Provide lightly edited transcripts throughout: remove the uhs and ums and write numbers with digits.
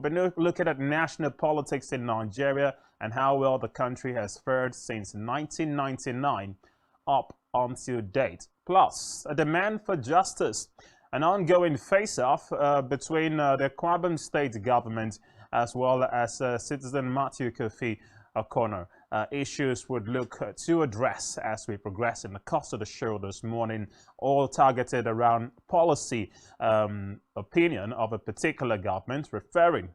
We'll be looking at national politics in Nigeria and how well the country has fared since 1999 up until date. Plus, a demand for justice, an ongoing face-off between the Kwabam state government as well as citizen Matthew Kofi O'Connor. Issues would look to address as we progress in the course of the show this morning, all targeted around policy opinion of a particular government, referring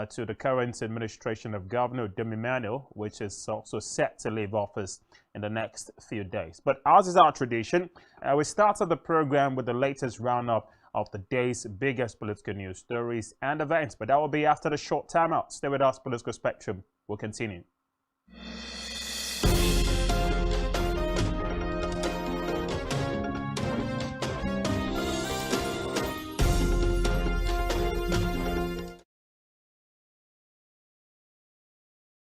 to the current administration of Governor Demi Manuel, which is also set to leave office in the next few days. But as is our tradition, we started the program with the latest roundup of the day's biggest political news stories and events, but that will be after the short timeout. Stay with us, Political Spectrum. We'll continue.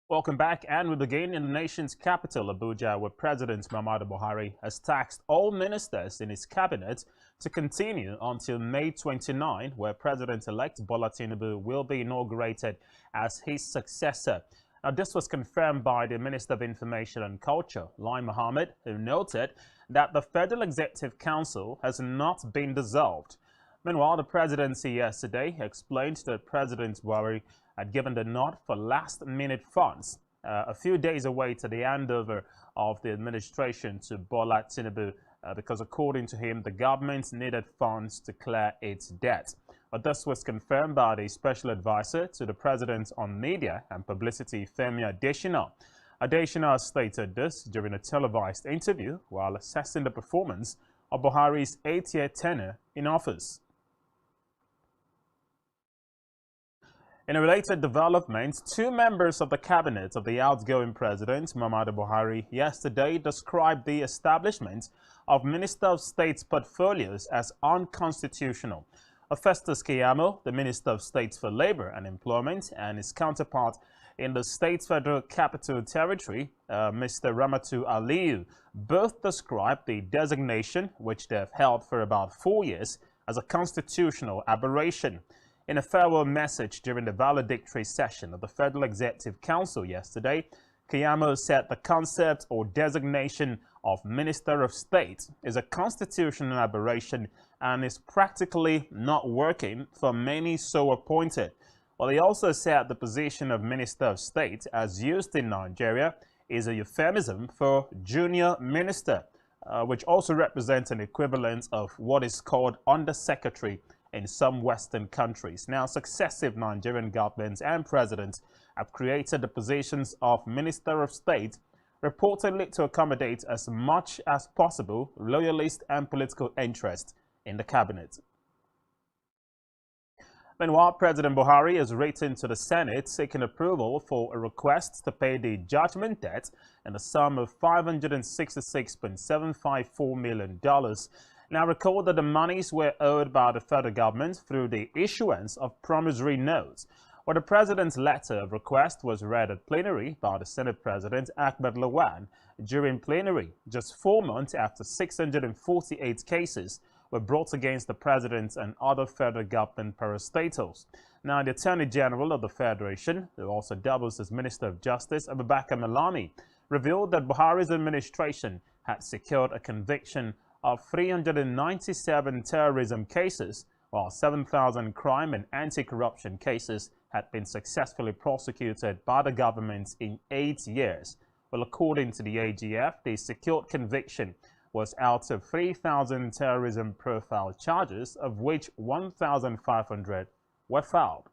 Welcome back, and we begin in the nation's capital, Abuja, where President Muhammadu Buhari has tasked all ministers in his cabinet to continue until May 29, where President-elect Bola Tinubu will be inaugurated as his successor. Now, this was confirmed by the Minister of Information and Culture, Lai Mohammed, who noted that the Federal Executive Council has not been dissolved. Meanwhile, the presidency yesterday explained that President Buhari had given the nod for last-minute funds, a few days away to the handover of the administration to Bola Tinubu, because according to him, the government needed funds to clear its debt. But this was confirmed by the special advisor to the president on media and publicity, Femi Adesina. Adesina stated this during a televised interview while assessing the performance of Buhari's 8-year tenure in office. In a related development, two members of the cabinet of the outgoing president, Muhammadu Buhari, yesterday described the establishment of Minister of State's portfolios as unconstitutional. Festus Keyamo, the Minister of State for Labor and Employment, and his counterpart in the State Federal Capital Territory, Mr. Ramatu Aliyu, both described the designation, which they have held for about 4 years, as a constitutional aberration. In a farewell message during the valedictory session of the Federal Executive Council yesterday, Keyamo said the concept or designation of Minister of State is a constitutional aberration and is practically not working for many so appointed. Well, he also said the position of Minister of State, as used in Nigeria, is a euphemism for junior minister, which also represents an equivalent of what is called undersecretary in some Western countries. Now, successive Nigerian governments and presidents have created the positions of Minister of State, reportedly to accommodate as much as possible loyalist and political interest in the cabinet. Meanwhile, President Buhari has written to the Senate seeking approval for a request to pay the judgment debt in the sum of $566.754 million. Now, recall that the monies were owed by the federal government through the issuance of promissory notes. Well, the president's letter of request was read at plenary by the Senate President Ahmed Lawan during plenary, just 4 months after 648 cases were brought against the president and other federal government parastatals. Now, the Attorney General of the Federation, who also doubles as Minister of Justice, Abubakar Malami, revealed that Buhari's administration had secured a conviction of 397 terrorism cases, while 7,000 crime and anti-corruption cases had been successfully prosecuted by the government in 8 years. Well, according to the AGF, the secured conviction was out of 3,000 terrorism profile charges, of which 1,500 were filed.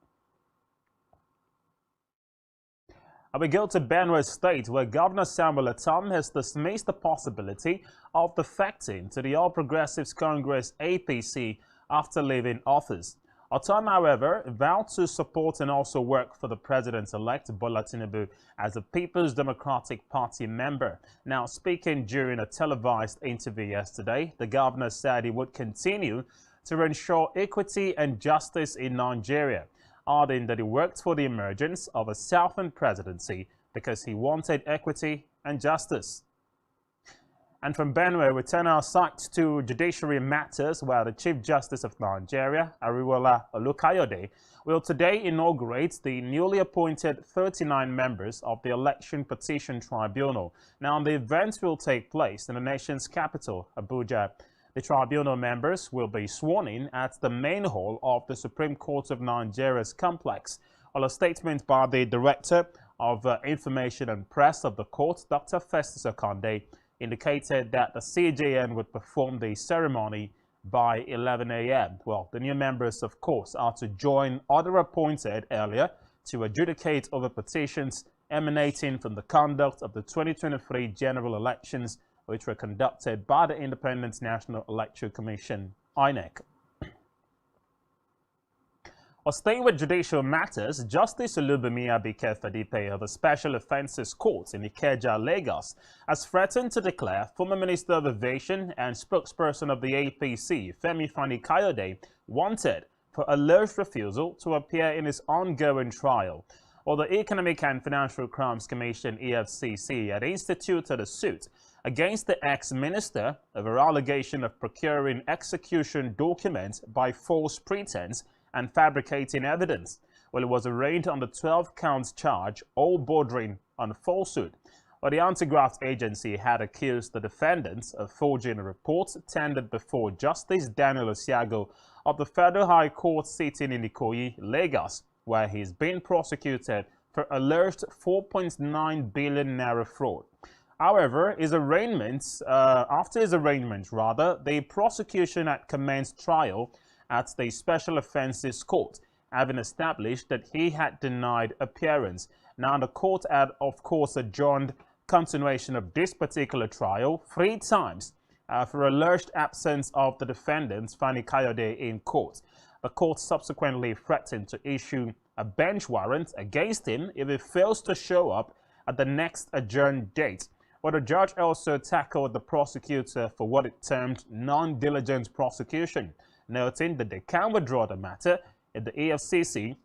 And we go to Benue State, where Governor Samuel Atom has dismissed the possibility of defecting to the All Progressives Congress APC after leaving office. Atom, however, vowed to support and also work for the president-elect Bola Tinubu as a People's Democratic Party member. Now, speaking during a televised interview yesterday, the governor said he would continue to ensure equity and justice in Nigeria, adding that he worked for the emergence of a Southern presidency because he wanted equity and justice. And from Benue, we turn our sights to judiciary matters, where the Chief Justice of Nigeria, Ariwola Olukayode, will today inaugurate the newly appointed 39 members of the Election Petition Tribunal. Now, the event will take place in the nation's capital, Abuja. The tribunal members will be sworn in at the main hall of the Supreme Court of Nigeria's complex. While a statement by the Director of Information and Press of the court, Dr. Festus Okande, indicated that the CJN would perform the ceremony by 11 a.m. Well, the new members, of course, are to join other appointed earlier to adjudicate over petitions emanating from the conduct of the 2023 general elections, which were conducted by the Independent National Electoral Commission, INEC. Well, staying with judicial matters, Justice Olubunmi Abike-Fedipe of the Special Offences Court in Ikeja, Lagos, has threatened to declare former Minister of Aviation and spokesperson of the APC, Femi Fani-Kayode, wanted for alleged refusal to appear in his ongoing trial. Well, the Economic and Financial Crimes Commission, EFCC, had instituted a suit against the ex-minister over allegation of procuring execution documents by false pretense and fabricating evidence. Well, it was arraigned on the 12 counts charge, all bordering on falsehood. Well, the anti-graft agency had accused the defendants of forging a report tendered before Justice Daniel Osiago of the Federal High Court sitting in Ikoyi, Lagos, where he's been prosecuted for alleged 4.9 billion naira fraud. However, after his arraignment, the prosecution had commenced trial at the Special Offences Court, having established that he had denied appearance. Now, the court had, of course, adjourned continuation of this particular trial 3 times for alleged absence of the defendant, Fani Kayode, in court. The court subsequently threatened to issue a bench warrant against him if he fails to show up at the next adjourned date. But the judge also tackled the prosecutor for what it termed non-diligent prosecution, noting that they can withdraw the matter if the EFCC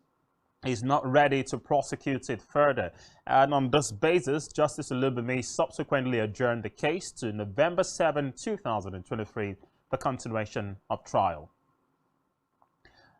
is not ready to prosecute it further. And on this basis, Justice Olubunmi subsequently adjourned the case to November 7, 2023 for continuation of trial.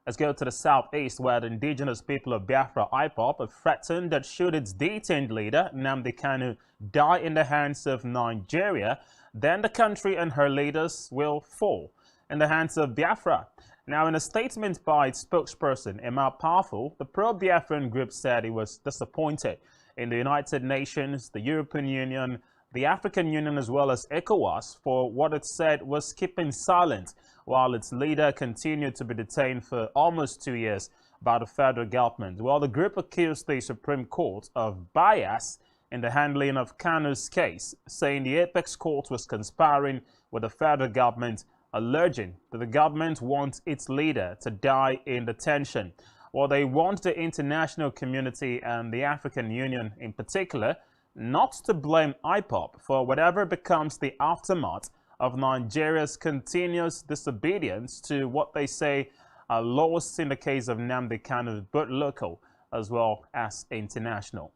Let's go to the southeast, where the indigenous people of Biafra, IPOB, have threatened that should its detained leader, Nnamdi Kanu, die in the hands of Nigeria, then the country and her leaders will fall in the hands of Biafra. Now, in a statement by its spokesperson, Emma Powerful, the pro-Biafran group said it was disappointed in the United Nations, the European Union, the African Union, as well as ECOWAS for what it said was keeping silent while its leader continued to be detained for almost 2 years by the federal government. Well, the group accused the Supreme Court of bias in the handling of Kanu's case, saying the apex court was conspiring with the federal government, alleging that the government wants its leader to die in detention. Well, they want the international community and the African Union in particular not to blame IPOB for whatever becomes the aftermath of Nigeria's continuous disobedience to what they say are laws in the case of Nnamdi Kanu, both local as well as international.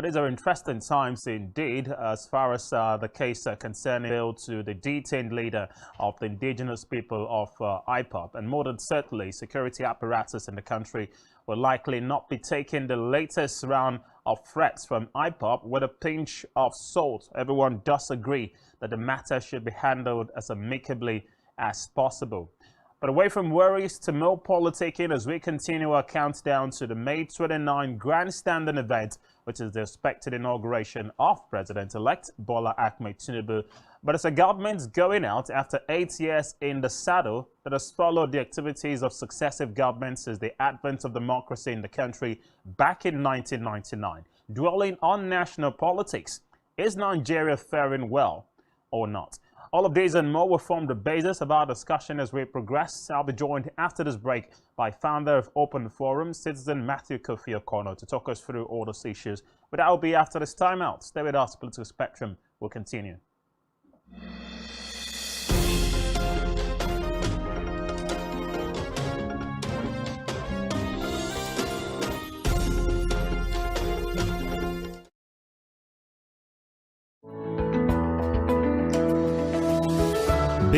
These are interesting times indeed as far as the case concerning bail to the detained leader of the indigenous people of IPOB. And more than certainly, security apparatus in the country will likely not be taking the latest round of threats from IPOB with a pinch of salt. Everyone does agree that the matter should be handled as amicably as possible. But away from worries to more politicking as we continue our countdown to the May 29 grandstanding event, which is the expected inauguration of President-elect Bola Ahmed Tinubu. But as a government going out after 8 years in the saddle that has followed the activities of successive governments since the advent of democracy in the country back in 1999, dwelling on national politics, is Nigeria faring well or not? All of these and more will form the basis of our discussion as we progress. I'll be joined after this break by founder of Open Forum, Citizen Matthew Kofi Okono, to talk us through all those issues. But that will be after this timeout. Stay with us. Political Spectrum will continue.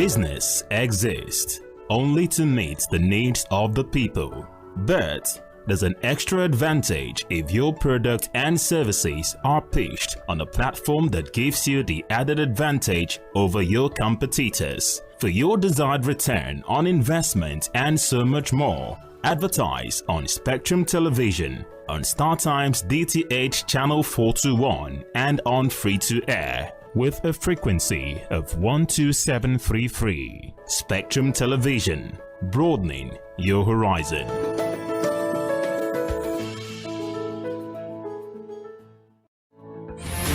Business exists only to meet the needs of the people, but there's an extra advantage if your product and services are pitched on a platform that gives you the added advantage over your competitors. For your desired return on investment and so much more, advertise on Spectrum Television, on StarTime's DTH Channel 421 and on free-to-air with a frequency of 12733. Spectrum Television, broadening your horizon.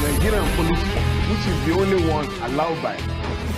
Nigerian police, which is the only one allowed by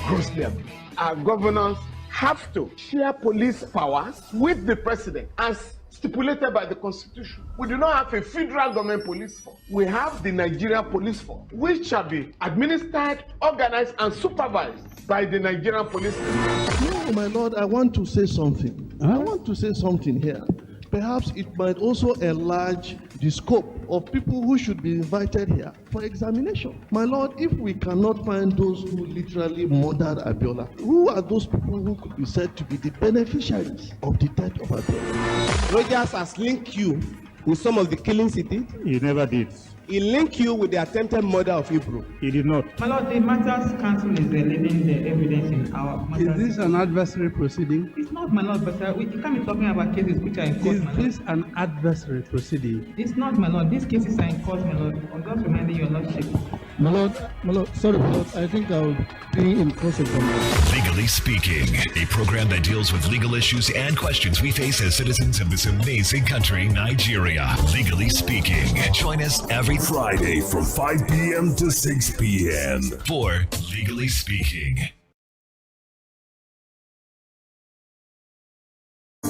gross level. Our governors have to share police powers with the president as stipulated by the constitution. We do not have a federal government police force. We have the Nigerian police force, which shall be administered, organized, and supervised by the Nigerian police force. No, my lord, I want to say something. I want to say something here. Perhaps it might also enlarge the scope of people who should be invited here for examination. My lord, if we cannot find those who literally murdered Abiola, who are those people who could be said to be the beneficiaries of the death of Abiola? Rogers has linked you with some of the killings he did. He never did. He linked you with the attempted murder of Hebrew. He did not. My lord, the matters council is leaving the evidence in our matters. Is this an adversary proceeding? It's not, my lord, but you can't be talking about cases which are in court, Is my lord. this an adversary proceeding? It's not, my lord. These cases are in court, my lord. I'm just reminding your lordship. My lord, sorry, my lord, I think I'll be in cross examination. Legally Speaking, a program that deals with legal issues and questions we face as citizens of this amazing country, Nigeria. Legally Speaking. Join us every Friday from 5 p.m. to 6 p.m. for Legally Speaking.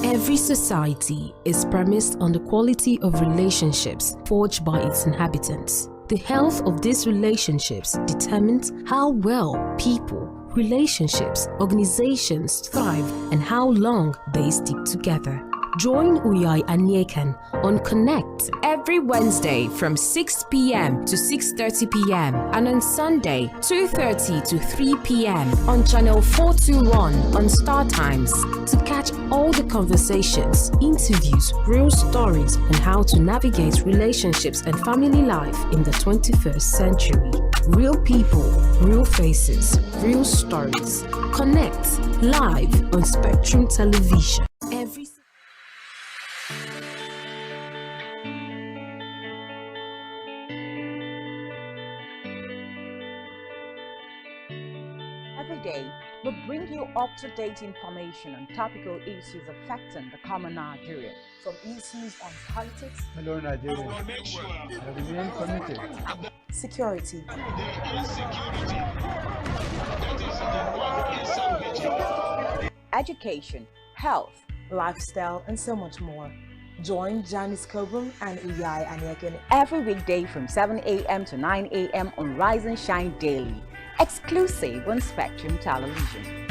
Every society is premised on the quality of relationships forged by its inhabitants. The health of these relationships determines how well people, relationships, organizations thrive and how long they stick together. Join Uyai Anyekan on Connect every Wednesday from 6 p.m. to 6:30 p.m. and on Sunday 2:30 to 3 p.m. on channel 421 on Star Times to catch all the conversations, interviews, real stories and how to navigate relationships and family life in the 21st century. Real people, real faces, real stories. Connect live on Spectrum Television. Every day, we bring you up-to-date information on topical issues affecting the common Nigerian, from issues on politics, Hello, Nigeria. I remain committed. security, education, health, lifestyle, and so much more. Join Janice Kobum and Uyai Anyekan every weekday from 7 a.m. to 9 a.m. on Rise and Shine Daily, exclusive on Spectrum Television.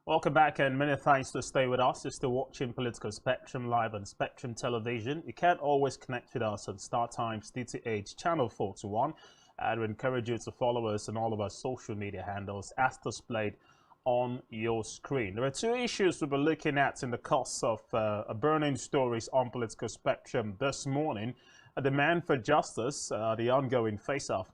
Welcome back, and many thanks to stay with us. You're still watching Political Spectrum live on Spectrum Television. You can't always connect with us on StarTimes DTH Channel 421. And we encourage you to follow us on all of our social media handles as displayed on your screen. There are two issues we'll be looking at in the course of burning stories on Political Spectrum this morning. A demand for justice, the ongoing face-off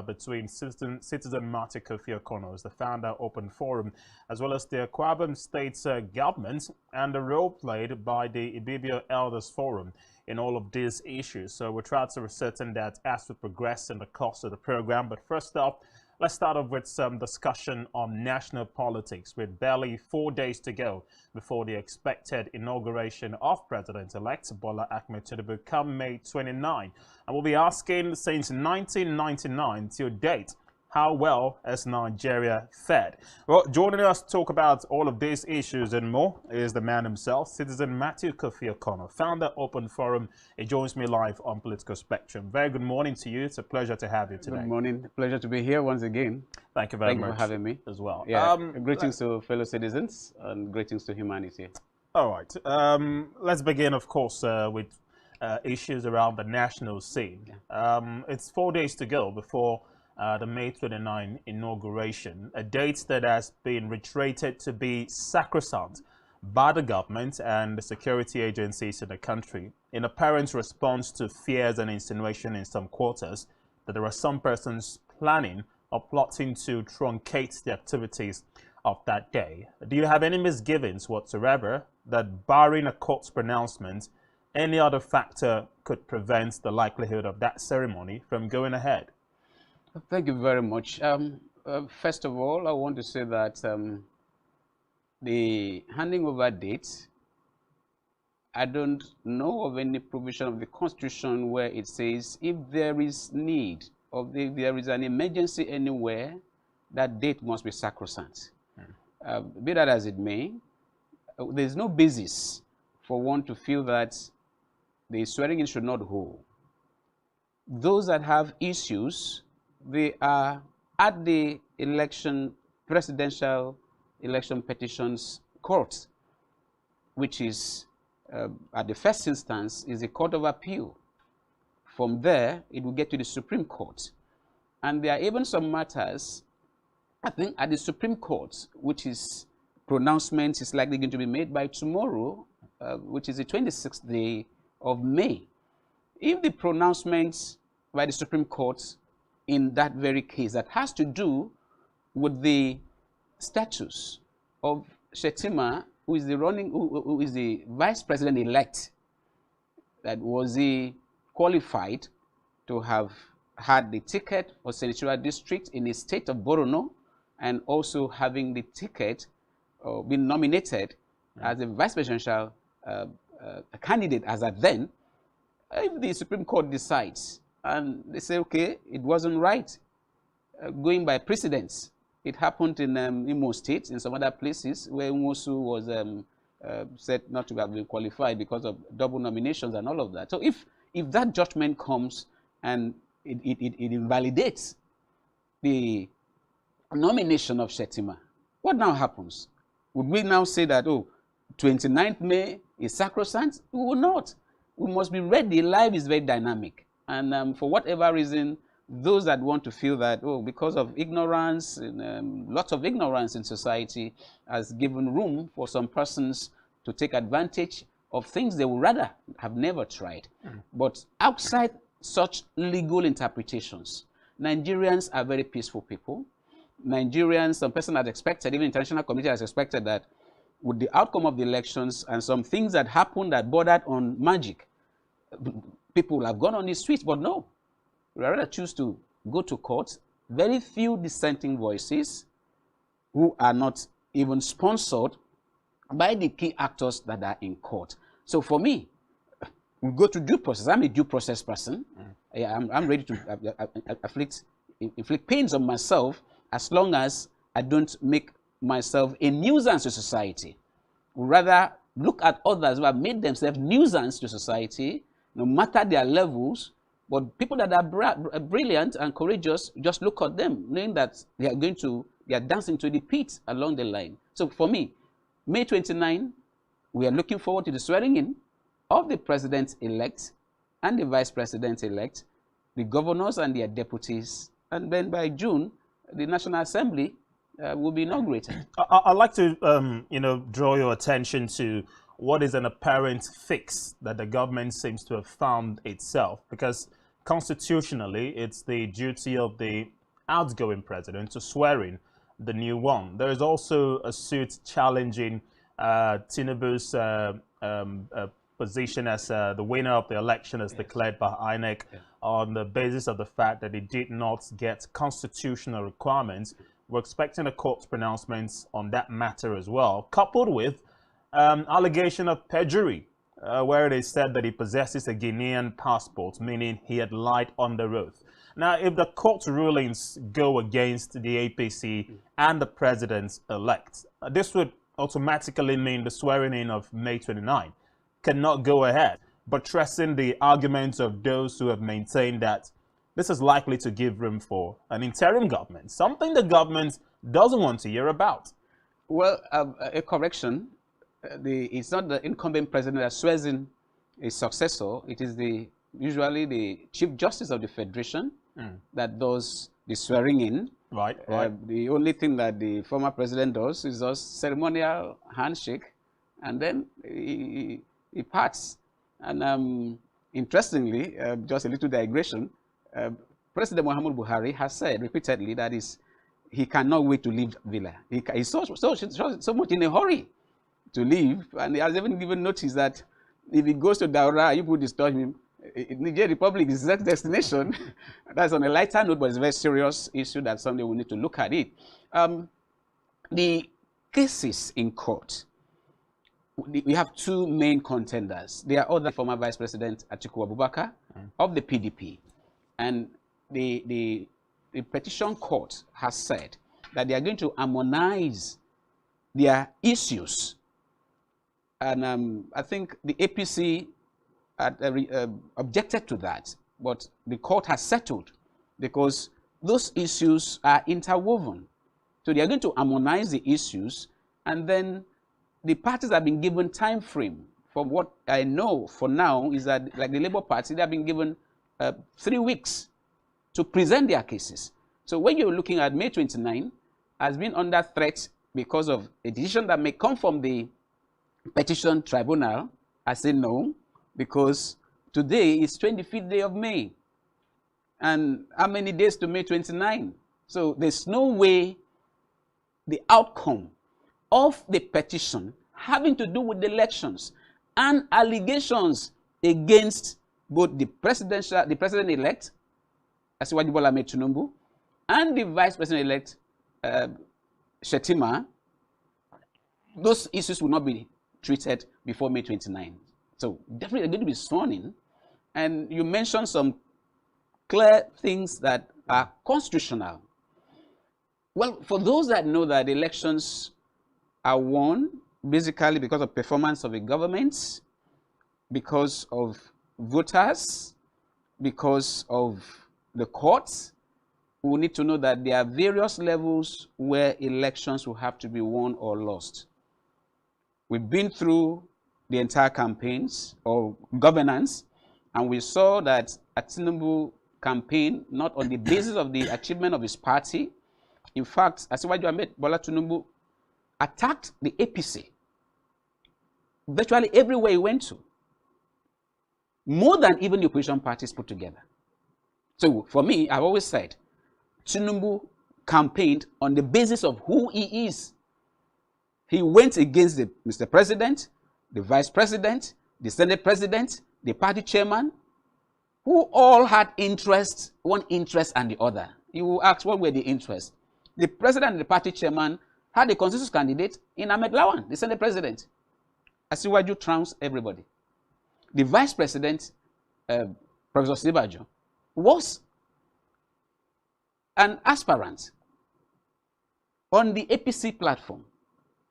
between citizen Marty Kofi Okono, the founder Open Forum, as well as the Akwa Ibom State government, and the role played by the Ibibio Elders Forum in all of these issues. So we'll try to ascertain that as we progress in the course of the program. But first up, let's start off with some discussion on national politics, with barely 4 days to go before the expected inauguration of President-elect Bola Ahmed Tinubu come May 29. And we'll be asking, since 1999 till date, how well has Nigeria fared? Well, joining us to talk about all of these issues and more is the man himself, Citizen Matthew Kofi Okono, founder Open Forum. He joins me live on Political Spectrum. Very good morning to you. It's a pleasure to have you today. Good morning. Pleasure to be here once again. Thank you very much. Thank you for having me. As well. Yeah. Greetings to fellow citizens and greetings to humanity. All right. Let's begin, of course, with issues around the national scene. Yeah. It's 4 days to go before the May 29 inauguration, a date that has been reiterated to be sacrosanct by the government and the security agencies in the country, in apparent response to fears and insinuation in some quarters that there are some persons planning or plotting to truncate the activities of that day. Do you have any misgivings whatsoever that, barring a court's pronouncement, any other factor could prevent the likelihood of that ceremony from going ahead? Thank you very much. First of all, I want to say that the handing over date, I don't know of any provision of the Constitution where it says if there is need or if there is an emergency anywhere, that date must be sacrosanct. Be that as it may, there's no basis for one to feel that the swearing-in should not hold. Those that have issues, they are at the presidential election petitions court, which is, at the first instance, is a court of appeal. From there, it will get to the Supreme Court. And there are even some matters, I think, at the Supreme Court, which is pronouncement is likely going to be made by tomorrow, which is the 26th day of May. If the pronouncement by the Supreme Court in that very case that has to do with the status of Shettima, who is the vice president-elect, that was he qualified to have had the ticket for senatorial district in the state of Borno, and also having the ticket been nominated as a vice presidential candidate as at then. If the Supreme Court decides and they say, okay, it wasn't right, going by precedence. It happened in Imo State, in some other places, where Umosu was said not to have been qualified because of double nominations and all of that. So if that judgment comes and it invalidates the nomination of Shettima, what now happens? Would we now say that, oh, 29th May is sacrosanct? We will not. We must be ready. Life is very dynamic. And for whatever reason, those that want to feel that, oh, because of ignorance, lots of ignorance in society has given room for some persons to take advantage of things they would rather have never tried. But outside such legal interpretations, Nigerians are very peaceful people. Nigerians, some person had expected, even international community has expected that with the outcome of the elections and some things that happened that bordered on magic, people have gone on the streets, but no. We rather choose to go to court. Very few dissenting voices who are not even sponsored by the key actors that are in court. So for me, we go to due process. I'm a due process person. I'm ready to inflict pains on myself as long as I don't make myself a nuisance to society. We rather look at others who have made themselves nuisance to society, no matter their levels. But people that are brilliant and courageous, just look at them, knowing that they are dancing to the pit along the line. So for me, May 29, we are looking forward to the swearing in of the president-elect and the vice president-elect, the governors and their deputies, and then by June, the National Assembly will be inaugurated. I'd like to, draw your attention to what is an apparent fix that the government seems to have found itself, because constitutionally, it's the duty of the outgoing president to swear in the new one. There is also a suit challenging Tinubu's position as the winner of the election as declared by INEC on the basis of the fact that he did not get constitutional requirements. We're expecting a court's pronouncements on that matter as well, coupled with allegation of perjury, where it is said that he possesses a Guinean passport, meaning he had lied under oath. Now, if the court rulings go against the APC and the president-elect, this would automatically mean the swearing in of May 29 cannot go ahead, buttressing the arguments of those who have maintained that this is likely to give room for an interim government, something the government doesn't want to hear about. Well, a correction. It's not the incumbent president that swears in a successor. It is usually the Chief Justice of the Federation that does the swearing in. Right. The only thing that the former president does is just ceremonial handshake, and then he parts. And interestingly, just a little digression, President Muhammadu Buhari has said repeatedly that he cannot wait to leave Villa. He's so much in a hurry to leave, and he has even given notice that if he goes to Daura, you could disturb him. Niger Republic is his next destination. That's on a lighter note, but it's a very serious issue that someday we need to look at it. The cases in court, we have two main contenders. They are other former Vice President Atiku Abubakar of the PDP. And the petition court has said that they are going to harmonize their issues. And I think the APC objected to that, but the court has settled because those issues are interwoven. So they are going to harmonize the issues, and then the parties have been given time frame. From what I know for now is that, like the Labour Party, they have been given 3 weeks to present their cases. So when you're looking at May 29, has been under threat because of a decision that may come from the petition tribunal. I say no, because today is 25th day of May. And how many days to May 29? So there's no way the outcome of the petition having to do with the elections and allegations against both the president-elect, Asiwaju Bola Ahmed Tinubu, and the vice president-elect, Shetima, those issues will not be treated before May 29. So definitely they're going to be sworn in. And you mentioned some clear things that are constitutional. Well, for those that know that the elections are won basically because of performance of the government, because of voters, because of the courts, we need to know that there are various levels where elections will have to be won or lost. We've been through the entire campaigns or governance, and we saw that a Tinubu campaign, not on the basis of the achievement of his party. In fact, Asiwaju Ahmed Bola Tinubu attacked the APC virtually everywhere he went to, more than even the opposition parties put together. So for me, I've always said, Tinubu campaigned on the basis of who he is. He went against Mr. President, the Vice President, the Senate President, the party chairman, who all had interests, one interest and the other. You will ask, what were the interests? The President and the party chairman had a consensus candidate in Ahmed Lawan, the Senate President. Asiwaju trounced everybody. The Vice President, Professor Sibajo, was an aspirant on the APC platform.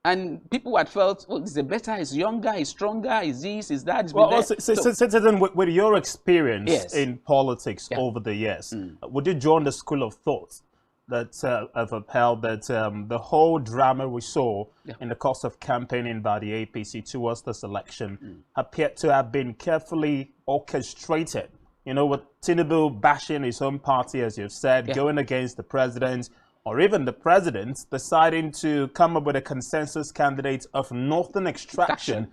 And people had felt, oh, this is better, he's younger, he's stronger, he's this, he's that. Well, Citizen, with your experience in politics over the years, would you join the school of thought that have upheld that the whole drama we saw in the course of campaigning by the APC towards this election appeared to have been carefully orchestrated. You know, with Tinubu bashing his own party, as you've said, going against the president, or even the president deciding to come up with a consensus candidate of northern extraction.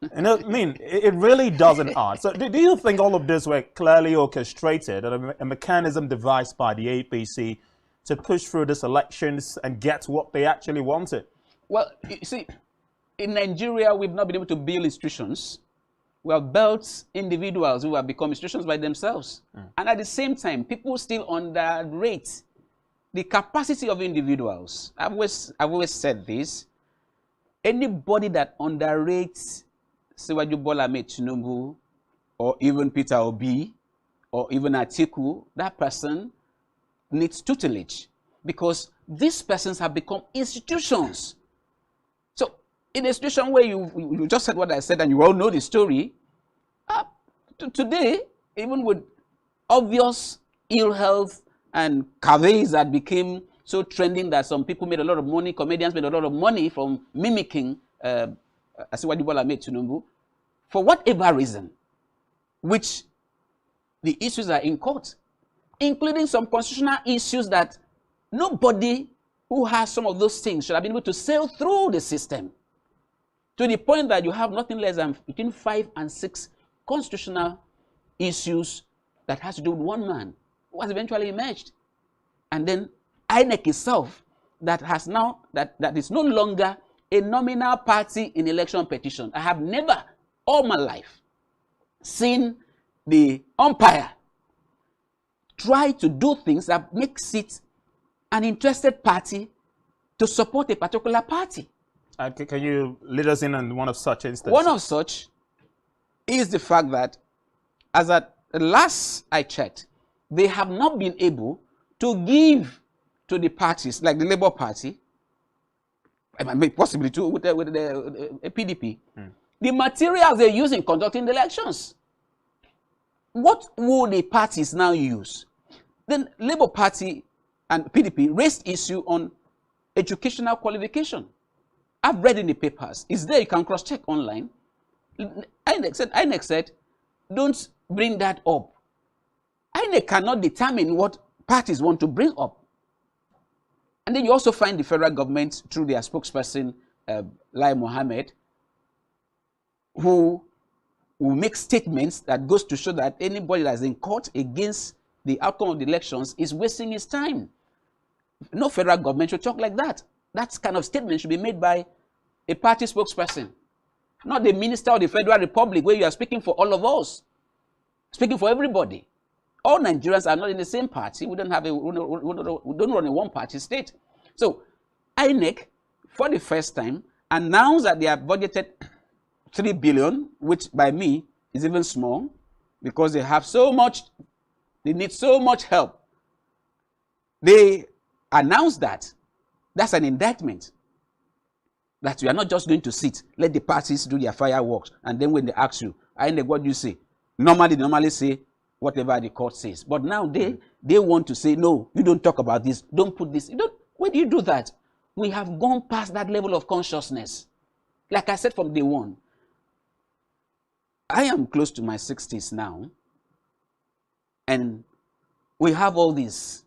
You know, I mean, it really doesn't add. So do you think all of this were clearly orchestrated and a mechanism devised by the APC to push through these elections and get what they actually wanted? Well, you see, in Nigeria, we've not been able to build institutions. We have built individuals who have become institutions by themselves. And at the same time, people still underrate the capacity of individuals. I've always said this. Anybody that underrates Siwaju Bola Ahmed Tinubu, or even Peter Obi, or even Atiku, that person needs tutelage, because these persons have become institutions. So, in a situation where you just said what I said and you all know the story, today, even with obvious ill health and caveats that became so trending that some people made a lot of money, comedians made a lot of money from mimicking Asiwaju Bola Ahmed Tinubu, for whatever reason, which the issues are in court, including some constitutional issues that nobody who has some of those things should have been able to sail through the system, to the point that you have nothing less than between 5 and 6 constitutional issues that has to do with one man who has eventually emerged. And then INEC itself, that has now, that is no longer a nominal party in election petition. I have never, all my life, seen the umpire try to do things that makes it an interested party to support a particular party. Can you lead us in on one of such instances? One of such is the fact that, as at last I checked, they have not been able to give to the parties, like the Labour Party, possibly too with the PDP, the materials they use in conducting the elections. What will the parties now use? Then Labour Party and PDP raised issue on educational qualification. I've read in the papers. It's there, you can cross-check online. INEC said, don't bring that up. INEC cannot determine what parties want to bring up. And then you also find the federal government, through their spokesperson, Lai Mohammed, who will make statements that goes to show that anybody that is in court against the outcome of the elections is wasting his time. No federal government should talk like that. That kind of statement should be made by a party spokesperson, not the minister of the Federal Republic, where you are speaking for all of us, speaking for everybody. All Nigerians are not in the same party. We don't have we don't run a one-party state. So, INEC, for the first time, announced that they have budgeted 3 billion, which by me is even small, because they have so much, they need so much help. They announced that. That's an indictment. That you are not just going to sit, let the parties do their fireworks, and then when they ask you, INEC, what do you say? Normally say whatever the court says. But now they want to say, no, you don't talk about this, don't put this. When do you do that? We have gone past that level of consciousness. Like I said from day one, I am close to my 60s now, and we have all this.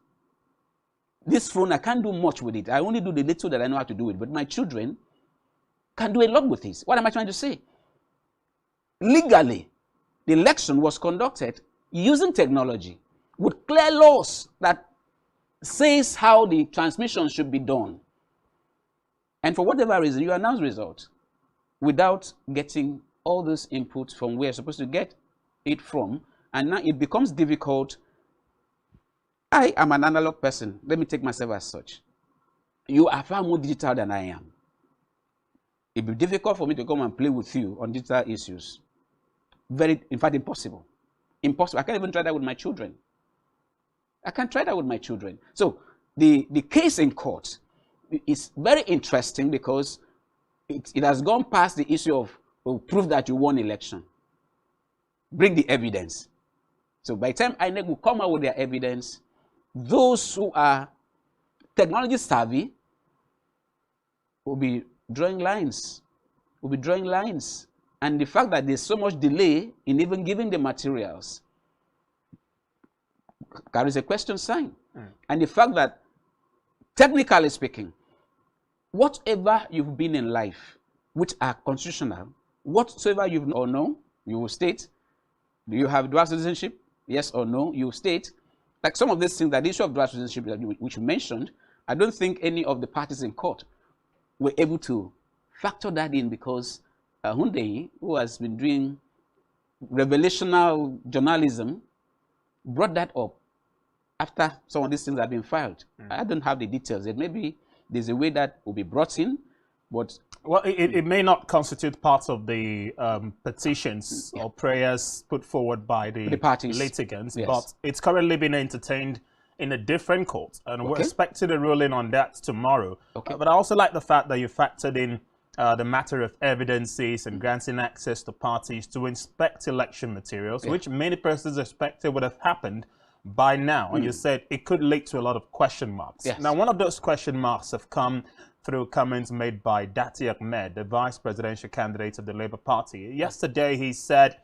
This phone, I can't do much with it. I only do the little that I know how to do it. But my children can do a lot with this. What am I trying to say? Legally, the election was conducted using technology with clear laws that says how the transmission should be done. And for whatever reason, you announce results without getting all those inputs from where you're supposed to get it from. And now it becomes difficult. I am an analog person. Let me take myself as such. You are far more digital than I am. It will be difficult for me to come and play with you on digital issues. In fact, impossible. Impossible. I can't even try that with my children. I can't try that with my children. So the case in court is very interesting because it has gone past the issue of proof that you won election. Bring the evidence. So by the time INEC will come out with their evidence, those who are technology savvy will be drawing lines. And the fact that there's so much delay in even giving the materials carries a question sign. And the fact that, technically speaking, whatever you've been in life, which are constitutional, whatsoever you've or no, you will state. Do you have dual citizenship? Yes or no, you will state. Like some of these things, that the issue of dual citizenship which you mentioned, I don't think any of the parties in court were able to factor that in, because Hyundai, who has been doing revelational journalism, brought that up after some of these things have been filed. I don't have the details yet. Maybe there's a way that will be brought in, but... Well, it may not constitute part of the petitions or prayers put forward by the parties, litigants, but it's currently being entertained in a different court, and we're expecting a ruling on that tomorrow. But I also like the fact that you factored in the matter of evidences and granting access to parties to inspect election materials, which many persons expected would have happened by now. And you said it could lead to a lot of question marks. Now, one of those question marks have come through comments made by Dati Ahmed, the vice presidential candidate of the Labour Party. Yesterday, he said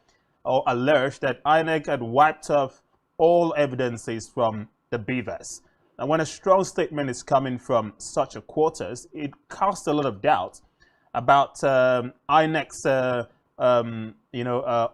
or alleged that INEC had wiped off all evidences from the BVAS. And when a strong statement is coming from such a quarters, it casts a lot of doubt about INEC's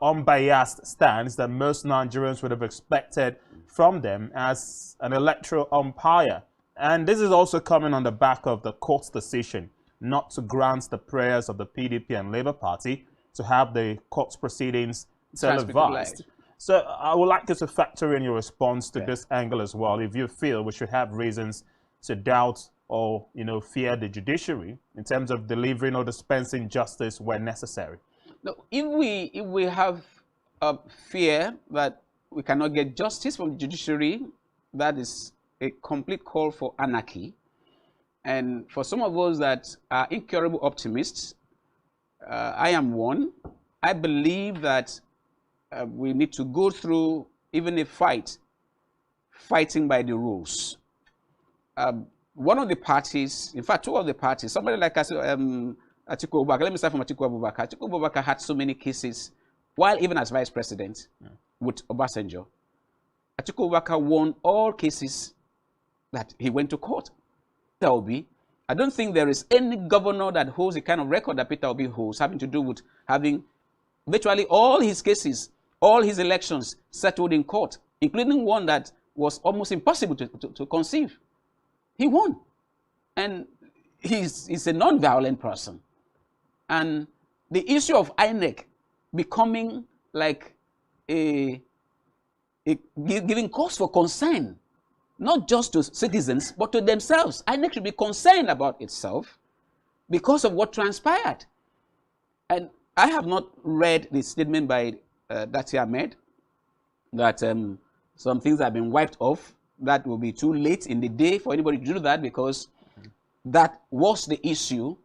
unbiased stance that most Nigerians would have expected from them as an electoral umpire. And this is also coming on the back of the court's decision not to grant the prayers of the PDP and Labour Party to have the court's proceedings televised. So I would like you to factor in your response to this angle as well, if you feel we should have reasons to doubt or, fear the judiciary in terms of delivering or dispensing justice where necessary. No, if we have a fear that we cannot get justice from the judiciary, that is a complete call for anarchy. And for some of us that are incurable optimists, I am one. I believe that we need to go through even a fighting by the rules. One of the parties, in fact, two of the parties, somebody like Atiku Abubakar, let me start from Atiku Abubakar. Atiku Abubakar had so many cases, while even as vice president with Obasanjo. Atiku Abubakar won all cases that he went to court. Peter Obi, I don't think there is any governor that holds the kind of record that Peter Obi holds, having to do with having virtually all his cases, all his elections settled in court, including one that was almost impossible to conceive. He won. And he's a non-violent person. And the issue of INEC becoming like giving cause for concern, not just to citizens, but to themselves. INEC should be concerned about itself because of what transpired. And I have not read the statement by Dati Ahmed that some things have been wiped off. That will be too late in the day for anybody to do that, because that was the issue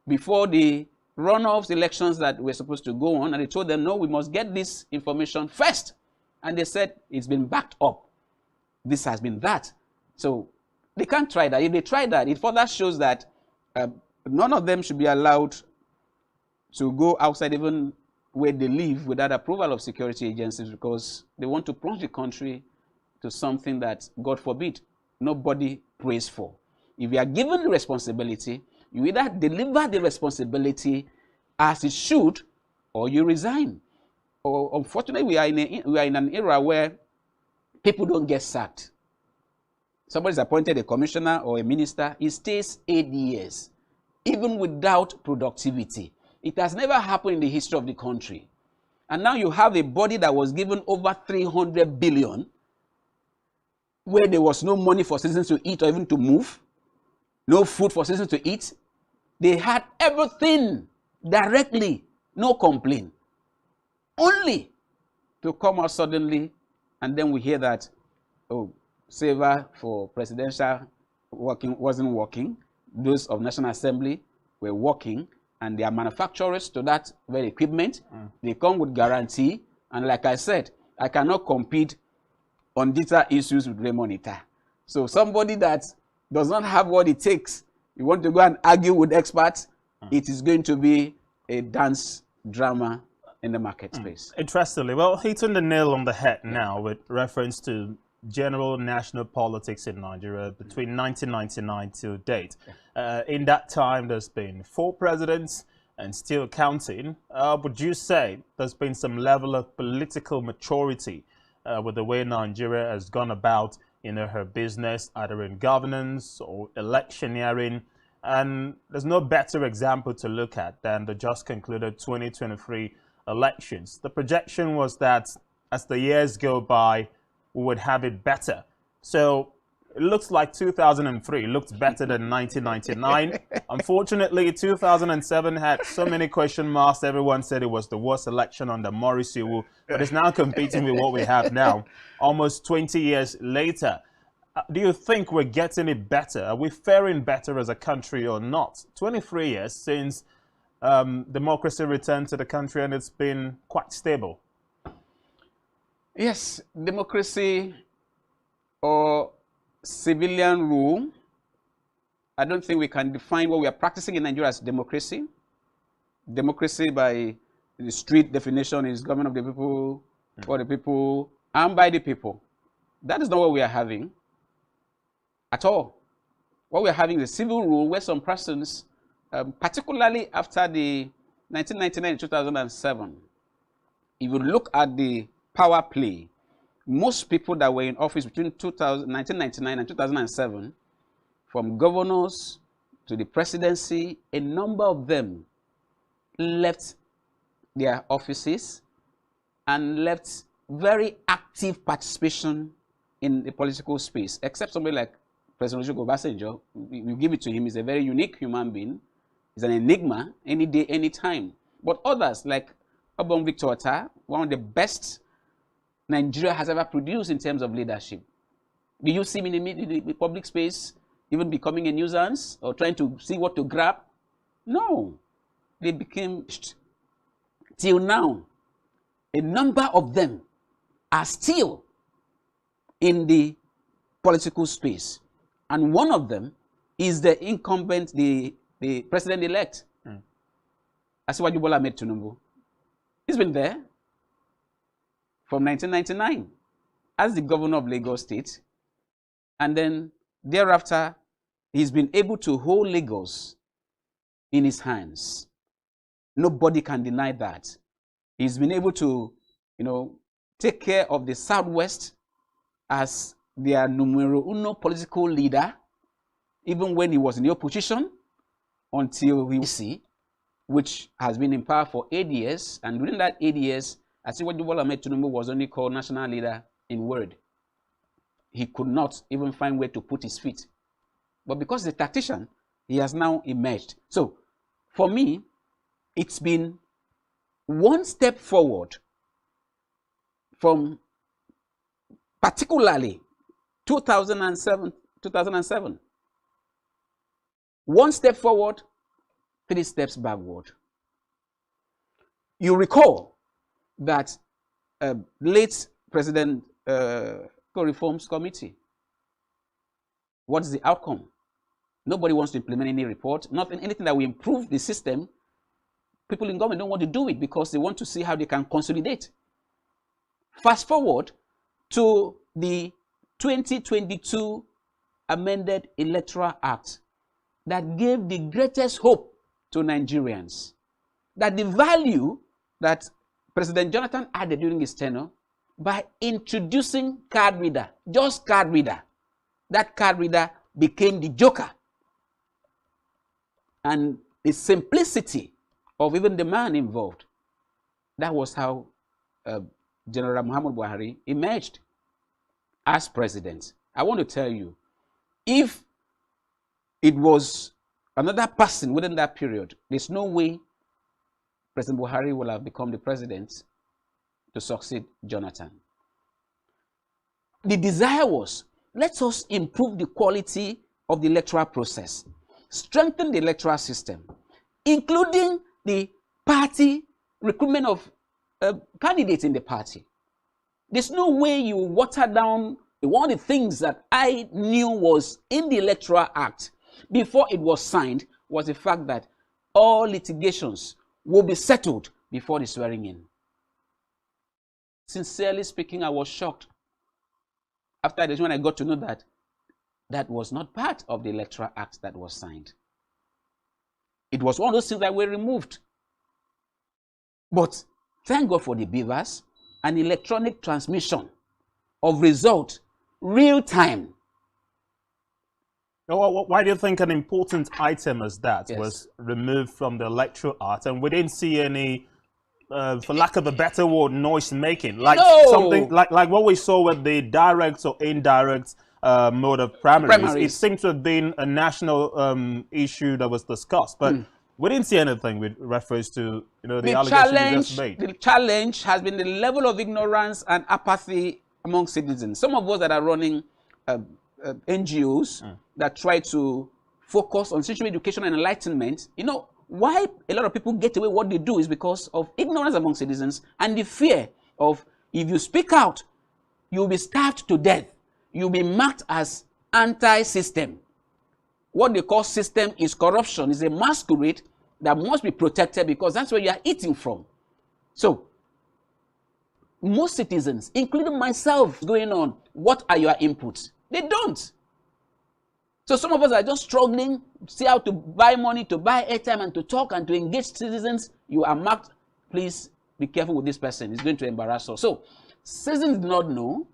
before the runoffs elections that were supposed to go on. And they told them, no, we must get this information first. And they said, it's been backed up. This has been that. So they can't try that. If they try that, it further shows that none of them should be allowed to go outside even where they live without approval of security agencies, because they want to plunge the country to something that, God forbid, nobody prays for. If you are given the responsibility, you either deliver the responsibility as it should, or you resign. Or unfortunately, we are in an era where people don't get sacked. Somebody's appointed a commissioner or a minister, he stays 8 years, even without productivity. It has never happened in the history of the country. And now you have a body that was given over 300 billion, where there was no money for citizens to eat or even to move, no food for citizens to eat. They had everything directly, no complaint. Only to come out suddenly, and then we hear that, oh, saver for presidential wasn't working. Those of National Assembly were working, and they are manufacturers to that very equipment. They come with guarantee, and like I said, I cannot compete on data issues with Raymond Ita. So somebody that does not have what it takes, you want to go and argue with experts, it is going to be a dance drama in the market space. Interestingly, well, hitting the nail on the head now with reference to general national politics in Nigeria between 1999 to date. In that time, there's been 4 presidents and still counting. Would you say there's been some level of political maturity with the way Nigeria has gone about her business, either in governance or electioneering? And there's no better example to look at than the just concluded 2023 elections. The projection was that as the years go by, we would have it better. So it looks like 2003 looked better than 1999. Unfortunately, 2007 had so many question marks. Everyone said it was the worst election under Maurice Iwu, but it's now competing with what we have now, almost 20 years later. Do you think we're getting it better? Are we faring better as a country or not? 23 years since democracy returned to the country, and it's been quite stable. Yes, democracy or civilian rule, I don't think we can define what we are practicing in Nigeria as democracy. Democracy by the street definition is government of the people, for the people, and by the people. That is not what we are having at all. What we are having is a civil rule where some persons, particularly after the 1999 and 2007, if you look at the power play, most people that were in office between 1999 and 2007, from governors to the presidency, a number of them left their offices and left very active participation in the political space, except somebody like President Olusegun Obasanjo. We give it to him. He's a very unique human being. He's an enigma, any day, any time. But others like Obong Victor Otta, one of the best Nigeria has ever produced in terms of leadership. Do you see him in the public space even becoming a nuisance or trying to see what to grab? No. They became, till now, a number of them are still in the political space. And one of them is the incumbent, the president-elect, Asiwaju Bola Ahmed Tinubu. He's been there from 1999 as the governor of Lagos State. And then thereafter, he's been able to hold Lagos in his hands. Nobody can deny that. He's been able to, take care of the Southwest as their numero uno political leader, even when he was in the opposition, until we which has been in power for 8 years. And within that 8 years, Asiwaju Bola Ahmed Tinubu was only called national leader in word. He could not even find where to put his feet. But because he's a tactician, he has now emerged. So, for me, it's been one step forward from particularly 2007. One step forward, 3 steps backward. You recall that late President Reforms Committee, what's the outcome? Nobody wants to implement any report, anything that will improve the system. People in government don't want to do it because they want to see how they can consolidate. Fast forward to the 2022 amended Electoral Act that gave the greatest hope to Nigerians, that the value that President Jonathan added during his tenure by introducing card reader, just card reader, that card reader became the joker. And the simplicity of even the man involved, that was how General Muhammadu Buhari emerged as president. I want to tell you, if it was another person within that period, there's no way President Buhari will have become the president to succeed Jonathan. The desire was, let us improve the quality of the electoral process, strengthen the electoral system, including the party recruitment of candidates in the party. There's no way you water down, One of the things that I knew was in the Electoral Act before it was signed was the fact that all litigations will be settled before the swearing in. Sincerely speaking, I was shocked after this when I got to know that that was not part of the Electoral Act that was signed. It was one of those things that were removed. But thank God for the beavers, an electronic transmission of result, real time. Why do you think an important item as that was removed from the Electoral Act, and we didn't see any, for lack of a better word, noise making, like something like what we saw with the direct or indirect mode of primaries? It seemed to have been a national issue that was discussed, but we didn't see anything with reference to the allegations you just made. The challenge has been the level of ignorance and apathy among citizens. Some of us that are running NGOs that try to focus on sexual education and enlightenment, why a lot of people get away what they do is because of ignorance among citizens and the fear of, if you speak out, you'll be starved to death. You'll be marked as anti-system. What they call system is corruption. It's a masquerade that must be protected because that's where you are eating from. So, most citizens, including myself, going on, what are your inputs? They don't. So some of us are just struggling, see how to buy money, to buy airtime, and to talk and to engage citizens. You are marked. Please be careful with this person. It's going to embarrass us. So citizens did not know,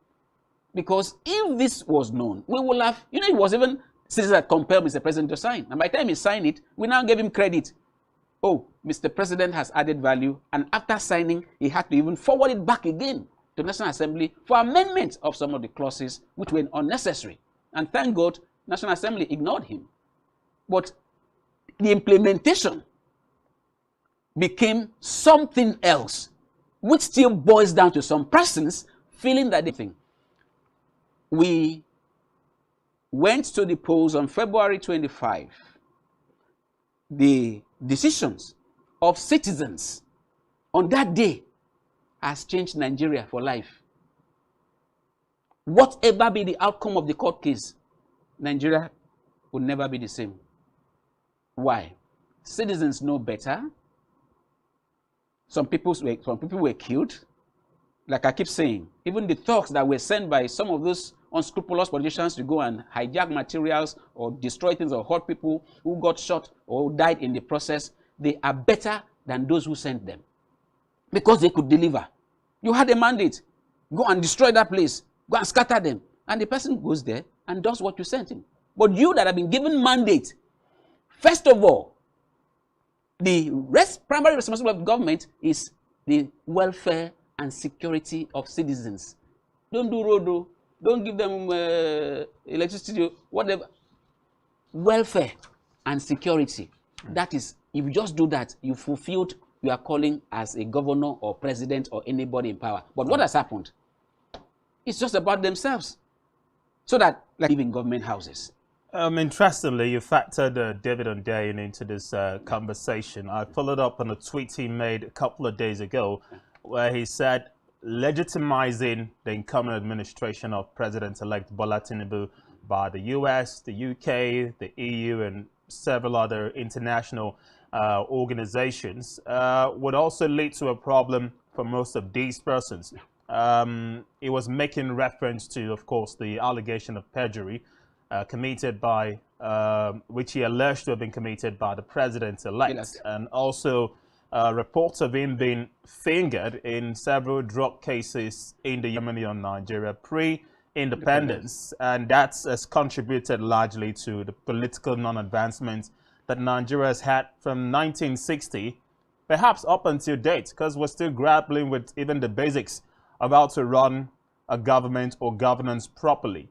because if this was known, we will have, it was even citizens that compelled Mr. President to sign. And by the time he signed it, we now gave him credit. Oh, Mr. President has added value. And after signing, he had to even forward it back again to the National Assembly for amendment of some of the clauses which were unnecessary. And thank God, National Assembly ignored him. But the implementation became something else, which still boils down to some persons feeling that they think. We went to the polls on February 25. The decisions of citizens on that day has changed Nigeria for life. Whatever be the outcome of the court case, Nigeria will never be the same. Why? Citizens know better. Some people were killed. Like I keep saying, even the thugs that were sent by some of those unscrupulous politicians to go and hijack materials or destroy things or hurt people who got shot or died in the process, they are better than those who sent them. Because they could deliver. You had a mandate. Go and destroy that place. Go and scatter them. And the person goes there and does what you sent him. But you that have been given mandate, first of all, the primary responsibility of the government is the welfare and security of citizens. Don't do road, don't give them electricity, whatever. Welfare and security. That is, if you just do that, you fulfilled your calling as a governor or president or anybody in power. But what has happened? It's just about themselves. So that, like, live in government houses. Interestingly, you factored David Ondayin into this conversation. I followed up on a tweet he made a couple of days ago where he said, legitimizing the incumbent administration of President-elect Bola Tinubu by the US, the UK, the EU, and several other international organizations would also lead to a problem for most of these persons. He was making reference to, of course, the allegation of perjury committed by, which he alleged to have been committed by the president-elect, and also reports of him being fingered in several drug cases in the Yemeni on Nigeria pre-independence, and that has contributed largely to the political non-advancement that Nigeria has had from 1960, perhaps up until date, because we're still grappling with even the basics of how to run a government or governance properly.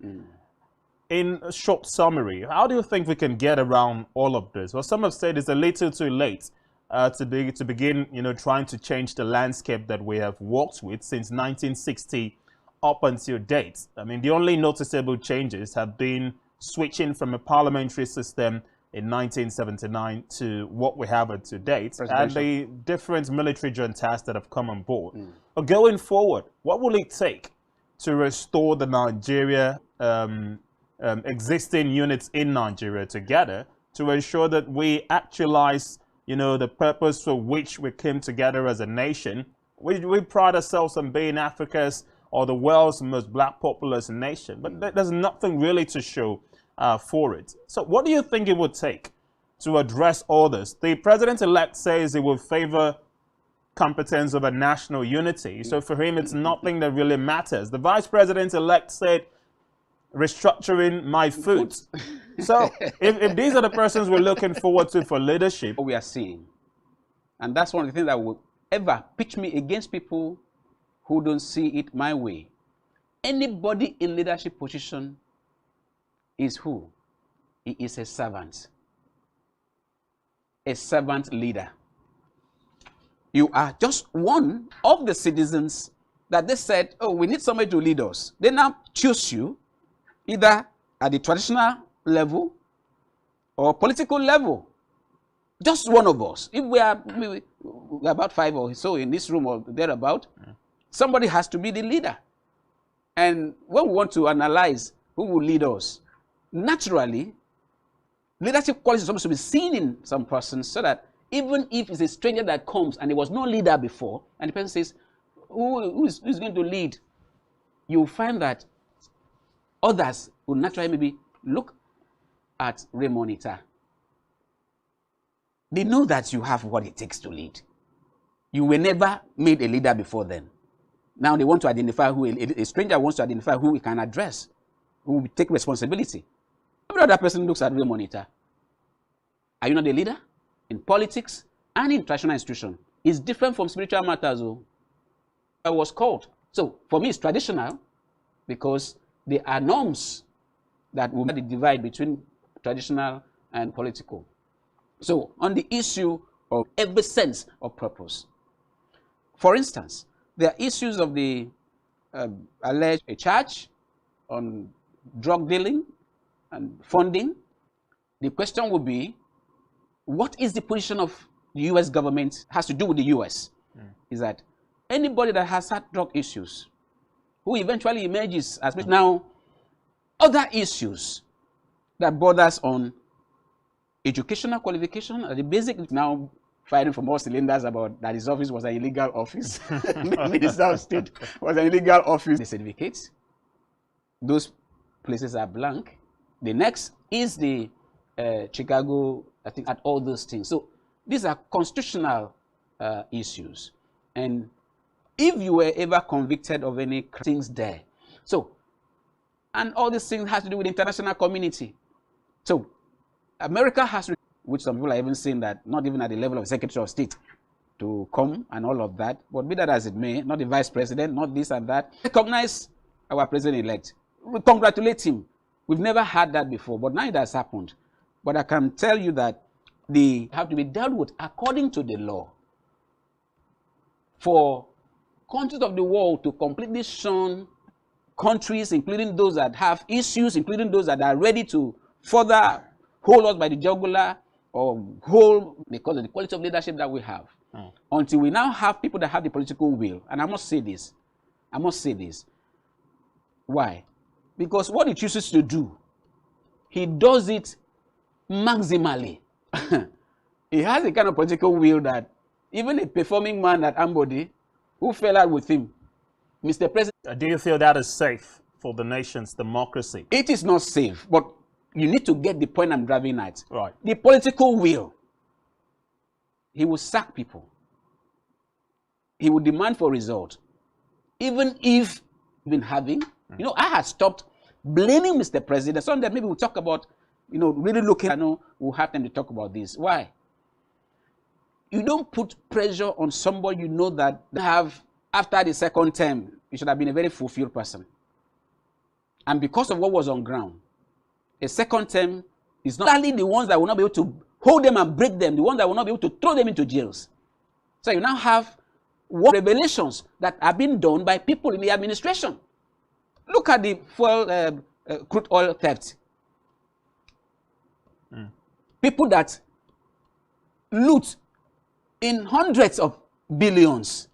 In a short summary, how do you think we can get around all of this? Well, some have said it's a little too late to begin, trying to change the landscape that we have worked with since 1960 up until date. I mean, the only noticeable changes have been switching from a parliamentary system in 1979 to what we have to date, and the different military juntas that have come on board. But going forward, what will it take to restore the Nigeria existing units in Nigeria together to ensure that we actualize, the purpose for which we came together as a nation. We pride ourselves on being Africa's or the world's most black populous nation, but there's nothing really to show for it. So what do you think it would take to address all this? The president-elect says it will favor competence over national unity. So for him, it's nothing that really matters. The vice president-elect said, restructuring my food. So if these are the persons we're looking forward to for leadership. What we are seeing, and that's one of the things that will ever pitch me against people who don't see it my way. Anybody in leadership position is who? He is a servant leader. You are just one of the citizens that they said, oh, we need somebody to lead us. They now choose you either at the traditional level or political level. Just one of us. If we are about 5 or so in this room or thereabout, somebody has to be the leader. And when we want to analyze who will lead us, naturally, leadership qualities are supposed to be seen in some persons so that even if it's a stranger that comes and there was no leader before, and the person says, who is going to lead? You'll find that others will naturally maybe look at Raymonita. They know that you have what it takes to lead. You were never made a leader before then. Now they want to identify who, a stranger wants to identify who he can address, who will take responsibility. Every other person looks at Raymonita. Are you not a leader? In politics and in traditional institution. It's different from spiritual matters. I was called. So for me, it's traditional because there are norms that will divide between traditional and political. So on the issue of every sense of purpose, for instance, there are issues of the alleged charge on drug dealing and funding. The question would be, what is the position of the U.S. government? Has to do with the U.S. Is that anybody that has had drug issues, who eventually emerges as now other issues that borders on educational qualification, the basic now firing from all cylinders about that his office was an illegal office. Minister of State was an illegal office. The certificates, those places are blank. The next is the Chicago, I think, at all those things. So these are constitutional issues. And if you were ever convicted of any things there, so, and all these things has to do with the international community. So America has, which some people are even saying that not even at the level of Secretary of State to come and all of that, but be that as it may, not the Vice President, not this and that, recognize our President-elect. We congratulate him. We've never had that before, but now it has happened. But I can tell you that they have to be dealt with according to the law. For countries of the world to completely shun countries, including those that have issues, including those that are ready to further hold us by the jugular or hold because of the quality of leadership that we have. Until we now have people that have the political will. And I must say this. Why? Because what he chooses to do, he does it maximally. He has a kind of political will that even a performing man at Ambody who fell out with him, Mr. President. Do you feel that is safe for the nation's democracy? It is not safe, but you need to get the point I'm driving at. Right. The political will. He will sack people. He will demand for result. Even if been having, I had stopped blaming Mr. President. So that maybe we'll talk about, really looking, I know we'll have time to talk about this. Why? You don't put pressure on somebody that have, after the second term, you should have been a very fulfilled person. And because of what was on ground, a second term is not only the ones that will not be able to hold them and break them, the ones that will not be able to throw them into jails. So you now have revelations that are being done by people in the administration. Look at the fuel, crude oil theft. People that loot in hundreds of billions,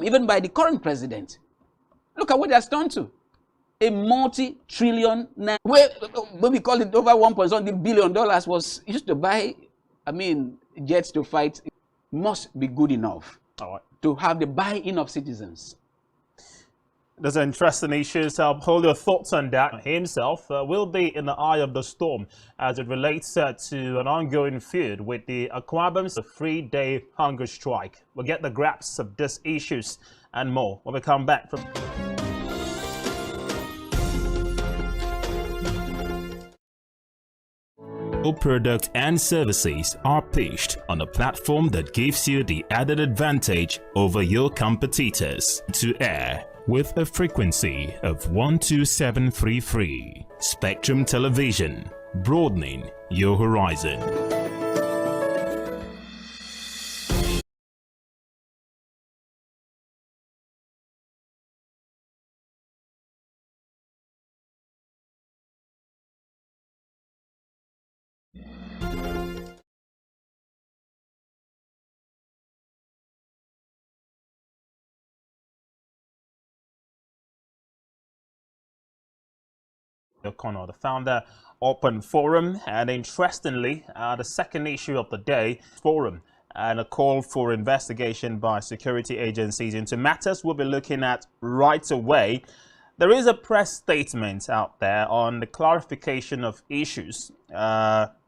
even by the current president. Look at what they has turned to. A multi-trillion, when we call it over $1.1 billion was used to buy, jets to fight. It must be good enough to have the buy-in of citizens. There's interesting issues. Hold your thoughts on that. Himself will be in the eye of the storm as it relates to an ongoing feud with the Akwa Ibom's 3-day hunger strike. We'll get the grasp of these issues and more when we come back from... Products and services are pitched on a platform that gives you the added advantage over your competitors. To air with a frequency of 12733. Spectrum Television, broadening your horizon. O'Connor, the founder, Open Forum, and interestingly, the second issue of the day, Forum, and a call for investigation by security agencies into matters we'll be looking at right away. There is a press statement out there on the clarification of issues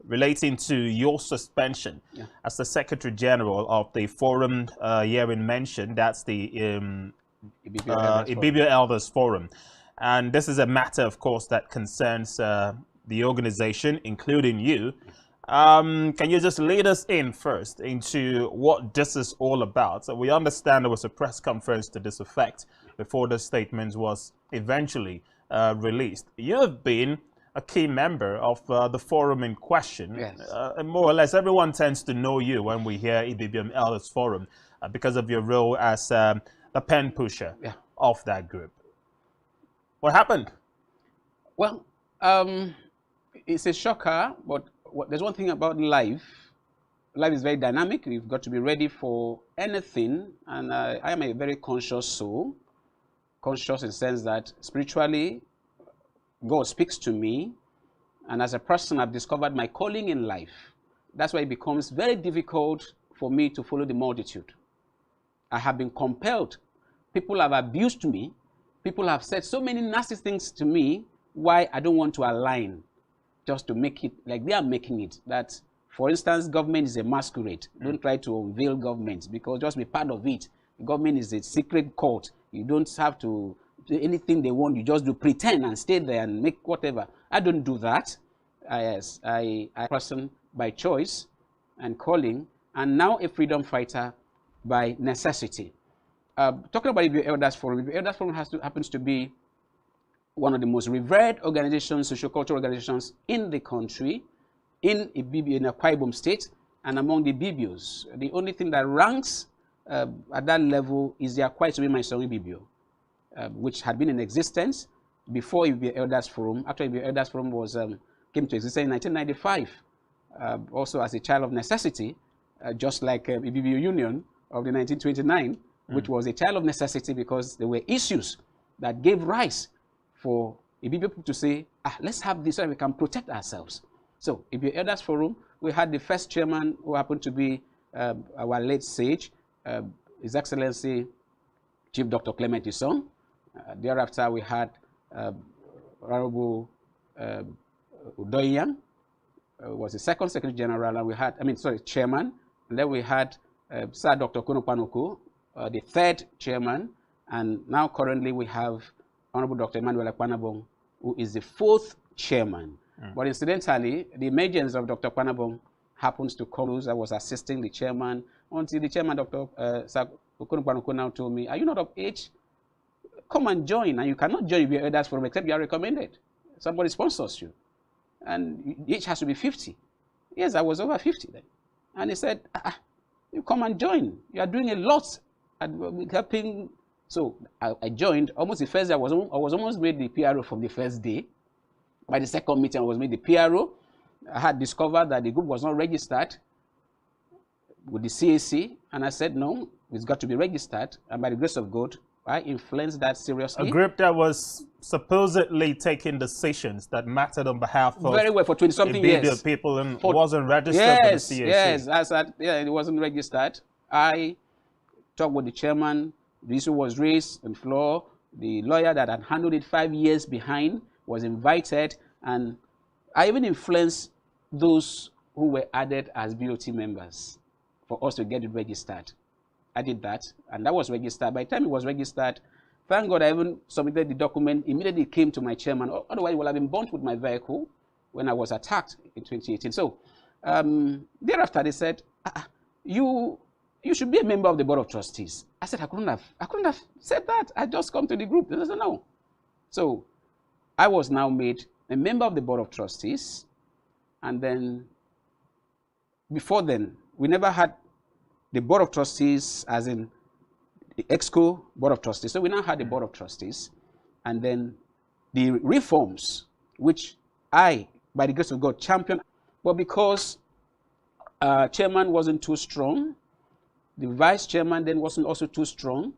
relating to your suspension as the Secretary General of the Forum herein mentioned. That's the Ibibio Elders Forum. And this is a matter, of course, that concerns the organization, including you. Can you just lead us in first into what this is all about? So we understand there was a press conference to this effect before the statement was eventually released. You have been a key member of the forum in question. Yes. And more or less, everyone tends to know you when we hear Ibibio Elders Forum because of your role as the pen pusher of that group. What happened? Well, it's a shocker, but there's one thing about life. Life is very dynamic. You've got to be ready for anything. And I am a very conscious soul. Conscious in the sense that spiritually, God speaks to me. And as a person, I've discovered my calling in life. That's why it becomes very difficult for me to follow the multitude. I have been compelled. People have abused me. People have said so many nasty things to me why I don't want to align, just to make it like they are making it. That, for instance, government is a masquerade. Don't try to unveil government because just be part of it. Government is a secret court. You don't have to do anything they want. You just do pretend and stay there and make whatever. I don't do that. Yes, I am a person by choice and calling, and now a freedom fighter by necessity. Talking about the Elders Forum, the Elders Forum happens to be one of the most revered organizations, sociocultural organizations in the country, in Akwa Ibom State, and among the Ibibios. The only thing that ranks at that level is the Akwa Ibibio, which had been in existence before the Elders Forum. Actually, the Elders Forum came to existence in 1995, also as a child of necessity, just like Ibibio Union of the 1929. Which was a child of necessity because there were issues that gave rise for Ibibio people to say, let's have this so that we can protect ourselves. So, Ibibio Elders Forum, we had the first chairman who happened to be our late sage, His Excellency Chief Dr. Clement Isong. Thereafter, we had Honorable Udoyan, was the second Secretary General, and we had, Chairman, and then we had Sir Dr. Konopanoko, the third chairman, and now currently we have Honorable Dr. Emmanuel Akpanabong, who is the fourth chairman. But incidentally, the emergence of Dr. Akpanabong happens to come. I was assisting the chairman until the chairman, Dr. Konopanoko, now told me, "Are you not of age? Come and join." And you cannot join your Elders Forum except you are recommended. Somebody sponsors you, and the age has to be 50. Yes, I was over 50 then, and he said, "You come and join. You are doing a lot." And helping, so I joined. Almost the first day, I was almost made the PRO from the first day. By the second meeting, I was made the PRO. I had discovered that the group was not registered with the CAC, and I said, no, it's got to be registered. And by the grace of God, I influenced that seriously. A group that was supposedly taking decisions that mattered on behalf of very well for 20-something years. people and wasn't registered for the CAC. Yes, it wasn't registered. I talked with the chairman. The issue was raised on the floor. The lawyer that had handled it 5 years behind was invited, and I even influenced those who were added as BOT members for us to get it registered. I did that, and that was registered. By the time it was registered, thank God I even submitted the document. Immediately it came to my chairman. Otherwise, I would have been burnt with my vehicle when I was attacked in 2018. So thereafter, they said, you should be a member of the board of trustees. I said, I couldn't have said that. I just come to the group. They said, no. So I was now made a member of the board of trustees, and then before then, we never had the board of trustees, as in the EXCO board of trustees. So we now had the board of trustees, and then the reforms, which I, by the grace of God, championed. But because chairman wasn't too strong, the vice chairman then wasn't also too strong,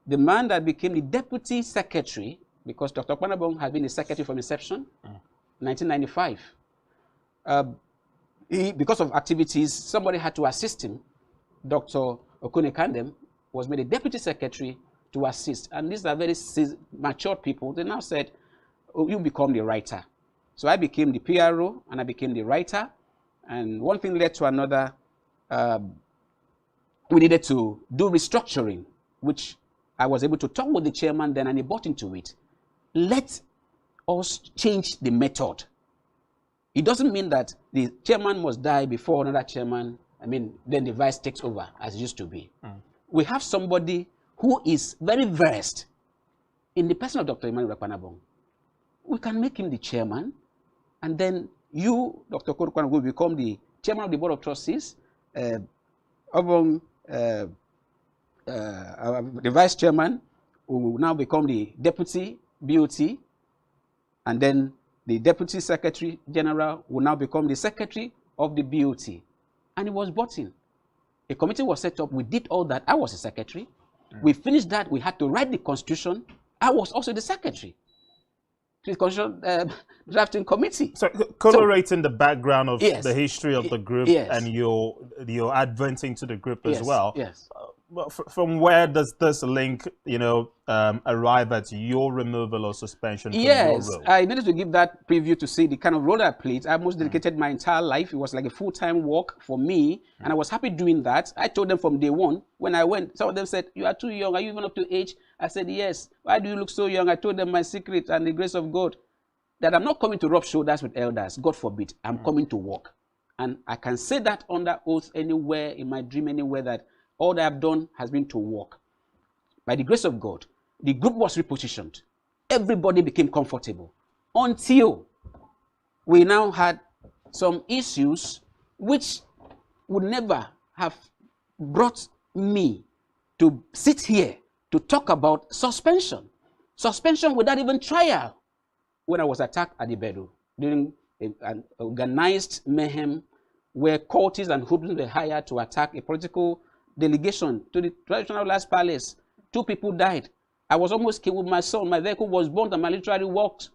the man that became the deputy secretary, because Dr. Kwanabong had been the secretary from inception, 1995, because of activities, somebody had to assist him. Dr. Okune-Kandem was made a deputy secretary to assist. And these are very mature people. They now said, oh, you become the writer. So I became the PRO, and I became the writer. And one thing led to another. We needed to do restructuring, which I was able to talk with the chairman then, and he bought into it. Let us change the method. It doesn't mean that the chairman must die before another chairman, then the vice takes over, as it used to be. We have somebody who is very versed in the person of Dr. Emmanuel Kwanabong. We can make him the chairman, and then you, Dr. Kwanabong, will become the chairman of the board of trustees. The vice chairman will now become the deputy BOT, and then the deputy secretary general will now become the secretary of the BOT. And it was bought in. A committee was set up. We did all that. I was the secretary. We finished that. We had to write the constitution. I was also the secretary to the constitution drafting committee. So correlating the background of yes, the history of the group yes, and your advent into the group as yes, well. Yes. From where does this link, arrive at your removal or suspension from yes, your role? I needed to give that preview to see the kind of role I played. I almost dedicated my entire life. It was like a full-time work for me, and I was happy doing that. I told them from day one, when I went, some of them said, you are too young. Are you even up to age? I said, yes. Why do you look so young? I told them my secret and the grace of God, that I'm not coming to rub shoulders with elders. God forbid. I'm coming to work. And I can say that under oath anywhere, in my dream, anywhere, that all that I've done has been to work. By the grace of God, the group was repositioned. Everybody became comfortable until we now had some issues which would never have brought me to sit here to talk about suspension. Suspension without even trial. When I was attacked at the Bedu during an organized mayhem where cultists and hoodlums were hired to attack a political delegation to the traditional last palace. 2 people died. I was almost killed with my son. My vehicle was burnt and I literally walked.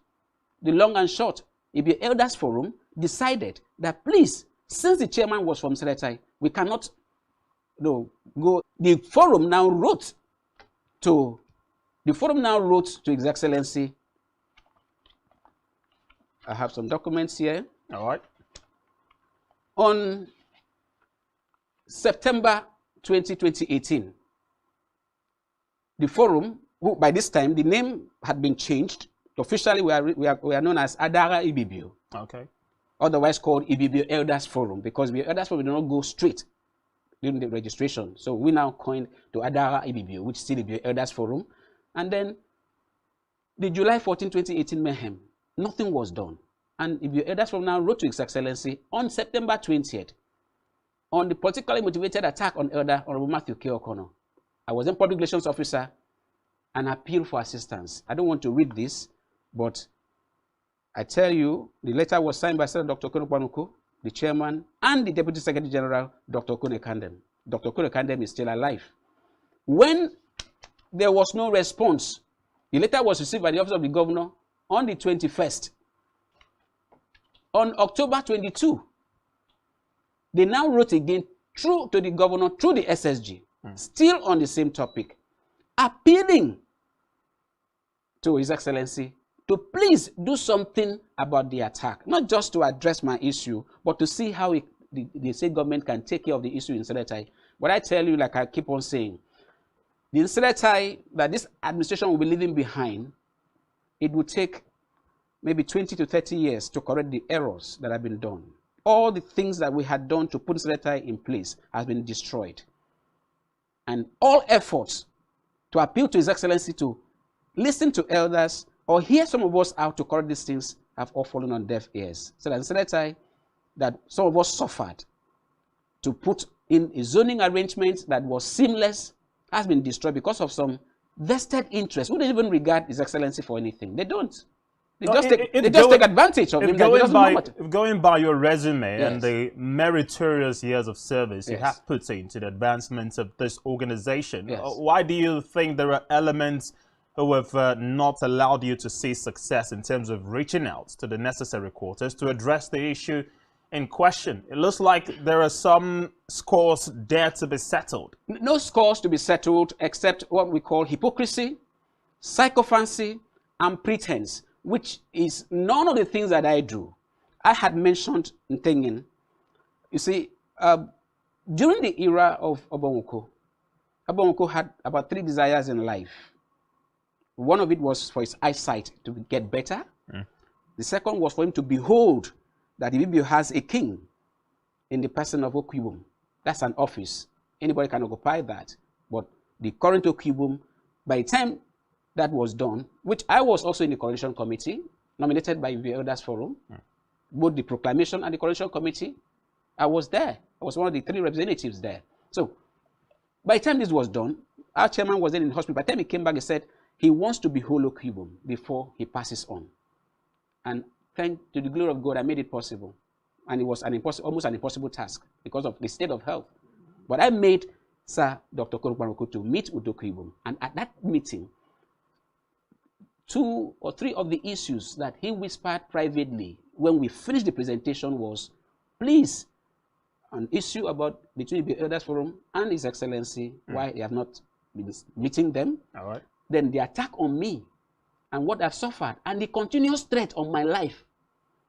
The long and short, the Elders Forum decided that please, since the chairman was from Seletai, we cannot go. The forum now wrote to His Excellency. I have some documents here. All right. On September 2018, the forum, who by this time the name had been changed. Officially, we are known as Adara Ibibio. Okay. Otherwise called Ibibio Elders Forum, because the Elders Forum did not go straight during the registration. So we now coined to Adara Ibibio, which is still Ibibio Elders Forum. And then the July 14, 2018 mayhem, nothing was done. And Ibibio Elders Forum now wrote to His Excellency on September 20th on the politically motivated attack on Elder Honorable Matthew K. O'Connor. I was then public relations officer and appealed for assistance. I don't want to read this, but I tell you, the letter was signed by Senator Dr. Okone-Kwanuku, the chairman, and the Deputy Secretary General, Dr. Okone-Kandem. Dr. Okone-Kandem is still alive. When there was no response. The letter was received by the office of the governor on the 21st. On October 22, they now wrote again through to the governor, through the SSG, still on the same topic, appealing to His Excellency to please do something about the attack, not just to address my issue, but to see how the state government can take care of the issue in Seletai. But I tell you, like I keep on saying, the Seletai that this administration will be leaving behind, it will take maybe 20 to 30 years to correct the errors that have been done. All the things that we had done to put Seletai in place has been destroyed. And all efforts to appeal to His Excellency to listen to elders or hear some of us out to correct these things have all fallen on deaf ears. So that in Seletai, that some of us suffered to put in a zoning arrangement that was seamless has been destroyed because of some vested interests who don't even regard His Excellency for anything. They don't. They just take advantage of him. Going by your resume and the meritorious years of service you have put into the advancement of this organization, why do you think there are elements who have not allowed you to see success in terms of reaching out to the necessary quarters to address the issue in question? It looks like there are some scores there to be settled. No scores to be settled except what we call hypocrisy, sycophancy, and pretense, which is none of the things that I do. I had mentioned Ntengin. You see, during the era of Obonwoko had about 3 desires in life. One of it was for his eyesight to get better. The second was for him to behold that Ibibio has a king in the person of Okwibum. That's an office. Anybody can occupy that. But the current Okwibum, by the time that was done, which I was also in the coalition committee, nominated by the Elders Forum, both the proclamation and the coalition committee, I was there. I was one of the 3 representatives there. So, by the time this was done, our chairman was then in the hospital. By the time he came back, he said he wants to behold Okwibum before he passes on. And thank to the glory of God, I made it possible. And it was almost an impossible task because of the state of health. But I made Sir Dr. Korokbaroko to meet with Okwibum. And at that meeting, 2 or 3 of the issues that he whispered privately when we finished the presentation was, please, an issue about between the Elders Forum and His Excellency, why they have not been meeting them. All right. Then the attack on me and what I've suffered and the continuous threat on my life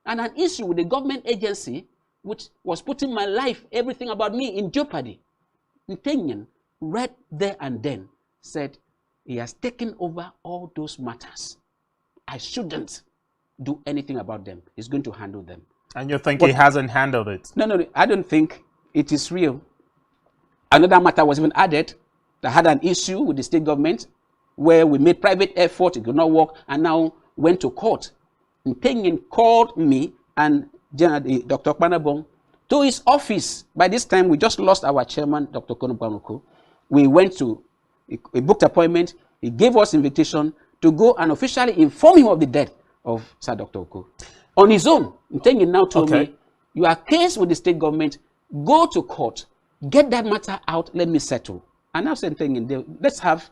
and an issue with the government agency which was putting my life, everything about me in jeopardy. Ntenyen, right there and then, said he has taken over all those matters. I shouldn't do anything about them. He's going to handle them. And you think he hasn't handled it? No, I don't think it is real. Another matter was even added that had an issue with the state government where we made private effort, it could not work, and now went to court. Ntenyen called me and Dr. Kpanabong to his office. By this time, we just lost our chairman, Dr. Korokbaroko. We went to a booked appointment. He gave us invitation to go and officially inform him of the death of Sir Dr. Oko. On his own, Ntenyen now told me, you are case with the state government, go to court, get that matter out, let me settle. And now said Ntenyen, let's have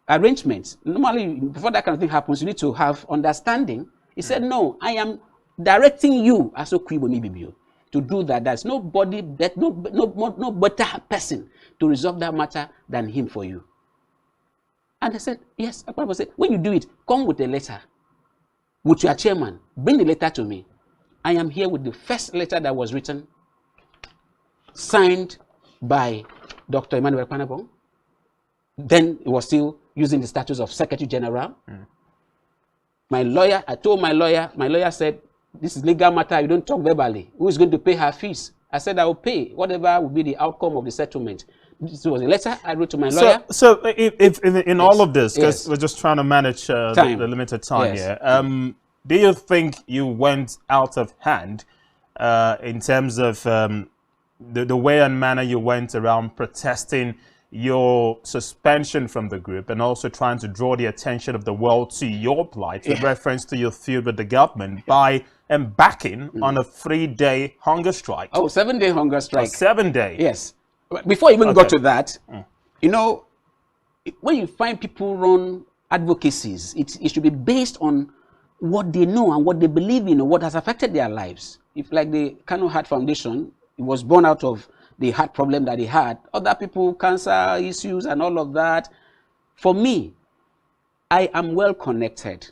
arrangements. Normally, before that kind of thing happens, you need to have understanding. He said, no, I am directing you as Okwibum Ibibio to do that. There's nobody, no better person to resolve that matter than him for you. And I said, yes. I said, when you do it, come with a letter with your chairman. Bring the letter to me. I am here with the first letter that was written, signed by Dr. Emmanuel Kpanabong. Then it was still using the status of Secretary General. My lawyer, I told my lawyer said, this is legal matter, you don't talk verbally. Who is going to pay her fees? I said, I will pay whatever will be the outcome of the settlement. This was a letter I wrote to my lawyer. So if in all of this, because we're just trying to manage the limited time here, do you think you went out of hand in terms of the way and manner you went around protesting your suspension from the group and also trying to draw the attention of the world to your plight in reference to your feud with the government by embarking on a 3-day hunger strike? Oh, 7-day hunger strike. 7 days. Yes. Before I even got to that, you know, when you find people run advocacies, it should be based on what they know and what they believe in, or what has affected their lives. If like the Kano Heart Foundation, it was born out of the heart problem that he had, other people, cancer issues and all of that. For me, I am well connected.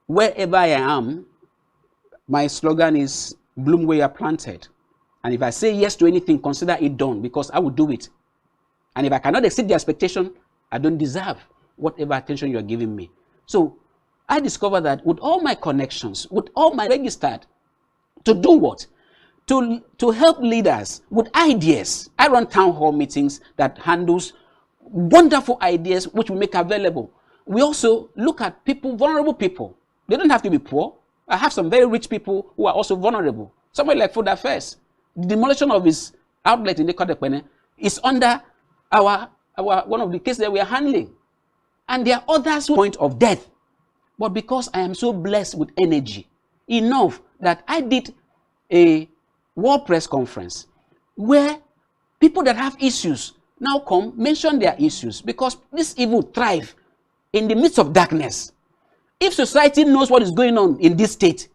Wherever I am, my slogan is bloom where you are planted. And if I say yes to anything, consider it done, because I will do it. And if I cannot exceed the expectation, I don't deserve whatever attention you are giving me. So I discovered that with all my connections, with all my registered, to do what? To help leaders with ideas. I run town hall meetings that handles wonderful ideas which we make available. We also look at people, vulnerable people. They don't have to be poor. I have some very rich people who are also vulnerable. Somebody like Food Affairs, the demolition of his outlet in the Kodekpene is under one of the cases that we are handling. And there are others who point of death. But because I am so blessed with energy, enough that I did a World Press Conference where people that have issues now come, mention their issues, because this evil thrive in the midst of darkness. If society knows what is going on in this state,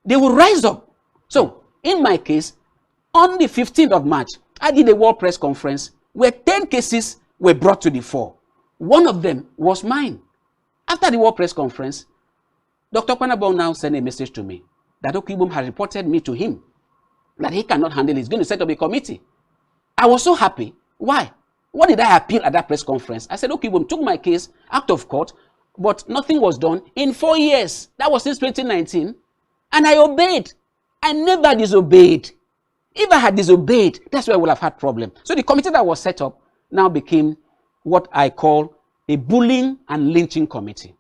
they will rise up. So, in my case, on the 15th of March, I did a World Press Conference where 10 cases were brought to the fore. One of them was mine. After the World Press Conference, Dr. Kwanabong now sent a message to me that Okibum had reported me to him, that he cannot handle it. He's going to set up a committee. I was so happy. Why? What did I appeal at that press conference? I said, Okibum took my case out of court, but nothing was done in 4 years. That was since 2019. And I obeyed. I never disobeyed. If I had disobeyed, that's where I would have had problem. So the committee that was set up now became what I call a bullying and lynching committee.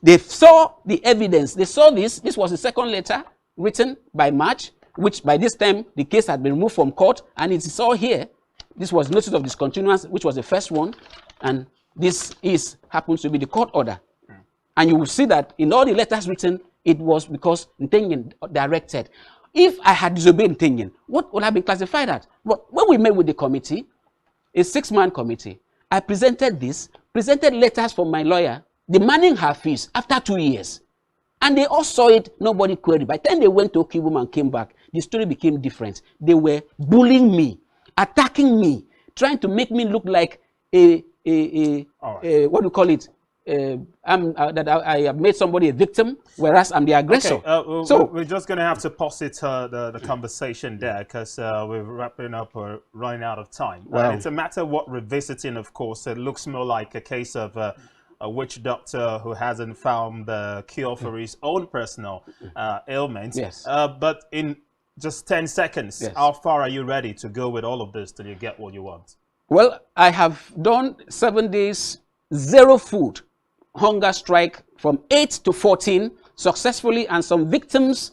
They saw the evidence. They saw this. This was the second letter written by March, which by this time the case had been removed from court, and it is all here. This was notice of discontinuance, which was the first one, and this happens to be the court order. And you will see that in all the letters written, it was because Ntengen directed. If I had disobeyed Ntengen, what would have been classified as? But when we met with the committee, a 6-man committee, I presented letters from my lawyer demanding her fees after 2 years. And they all saw it, nobody queried. By the time they went to Okibum and came back, the story became different. They were bullying me, attacking me, trying to make me look like what do you call it? I have made somebody a victim, whereas I'm the aggressor. Okay, so we're just going to have to pause it, the conversation there, because we're wrapping up or running out of time. Wow. It's a matter of what revisiting, of course. It looks more like a case of a witch doctor who hasn't found the cure for his own personal ailments. Yes. But in just 10 seconds, yes, how far are you ready to go with all of this till you get what you want? Well, I have done 7 days, 0 food, hunger strike from 8 to 14 successfully, and some victims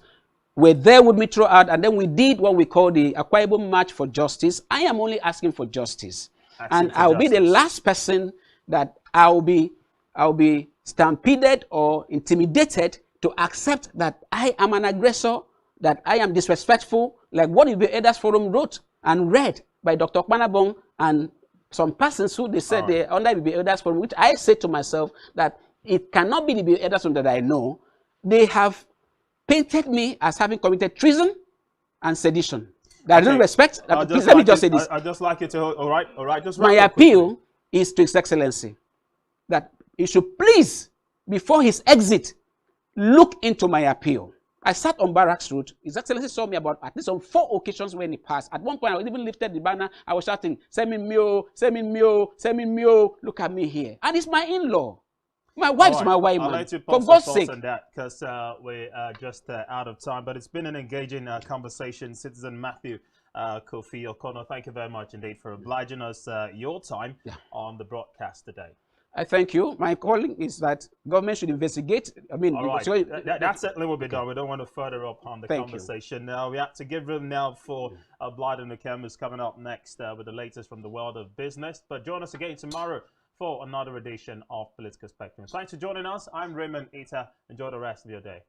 were there with me throughout, and then we did what we call the Akwa Ibom March for Justice. I am only asking for justice. I'll be the last person that I'll be stampeded or intimidated to accept that I am an aggressor, that I am disrespectful, like what the Elders Forum wrote and read by Dr. Kwanabong and some persons who they said they're under the Elders Forum, which I said to myself that it cannot be the Elders Forum that I know. They have painted me as having committed treason and sedition. That I don't respect. Please, let me just say this. I'd just like you to, all right, just my appeal is to His Excellency that he should please, before his exit, look into my appeal. I sat on Barracks Road. His Excellency saw me about at least on 4 occasions when he passed. At one point, I even lifted the banner. I was shouting, "Send me Mio, send me Mio, send me Mio. Look at me here." And it's my in-law. My wife's my wife, man. For God's sake. On that, because we're just out of time. But it's been an engaging conversation. Citizen Matthew Kofi O'Connor, thank you very much indeed for obliging us your time on the broadcast today. I thank you. My calling is that government should investigate. I mean, all right. That certainly will be done. We don't want to further up on the conversation. Now we have to give room now for Blind and Nukem, who's coming up next with the latest from the world of business. But join us again tomorrow for another edition of Political Spectrum. Thanks for joining us. I'm Raymond Ita. Enjoy the rest of your day.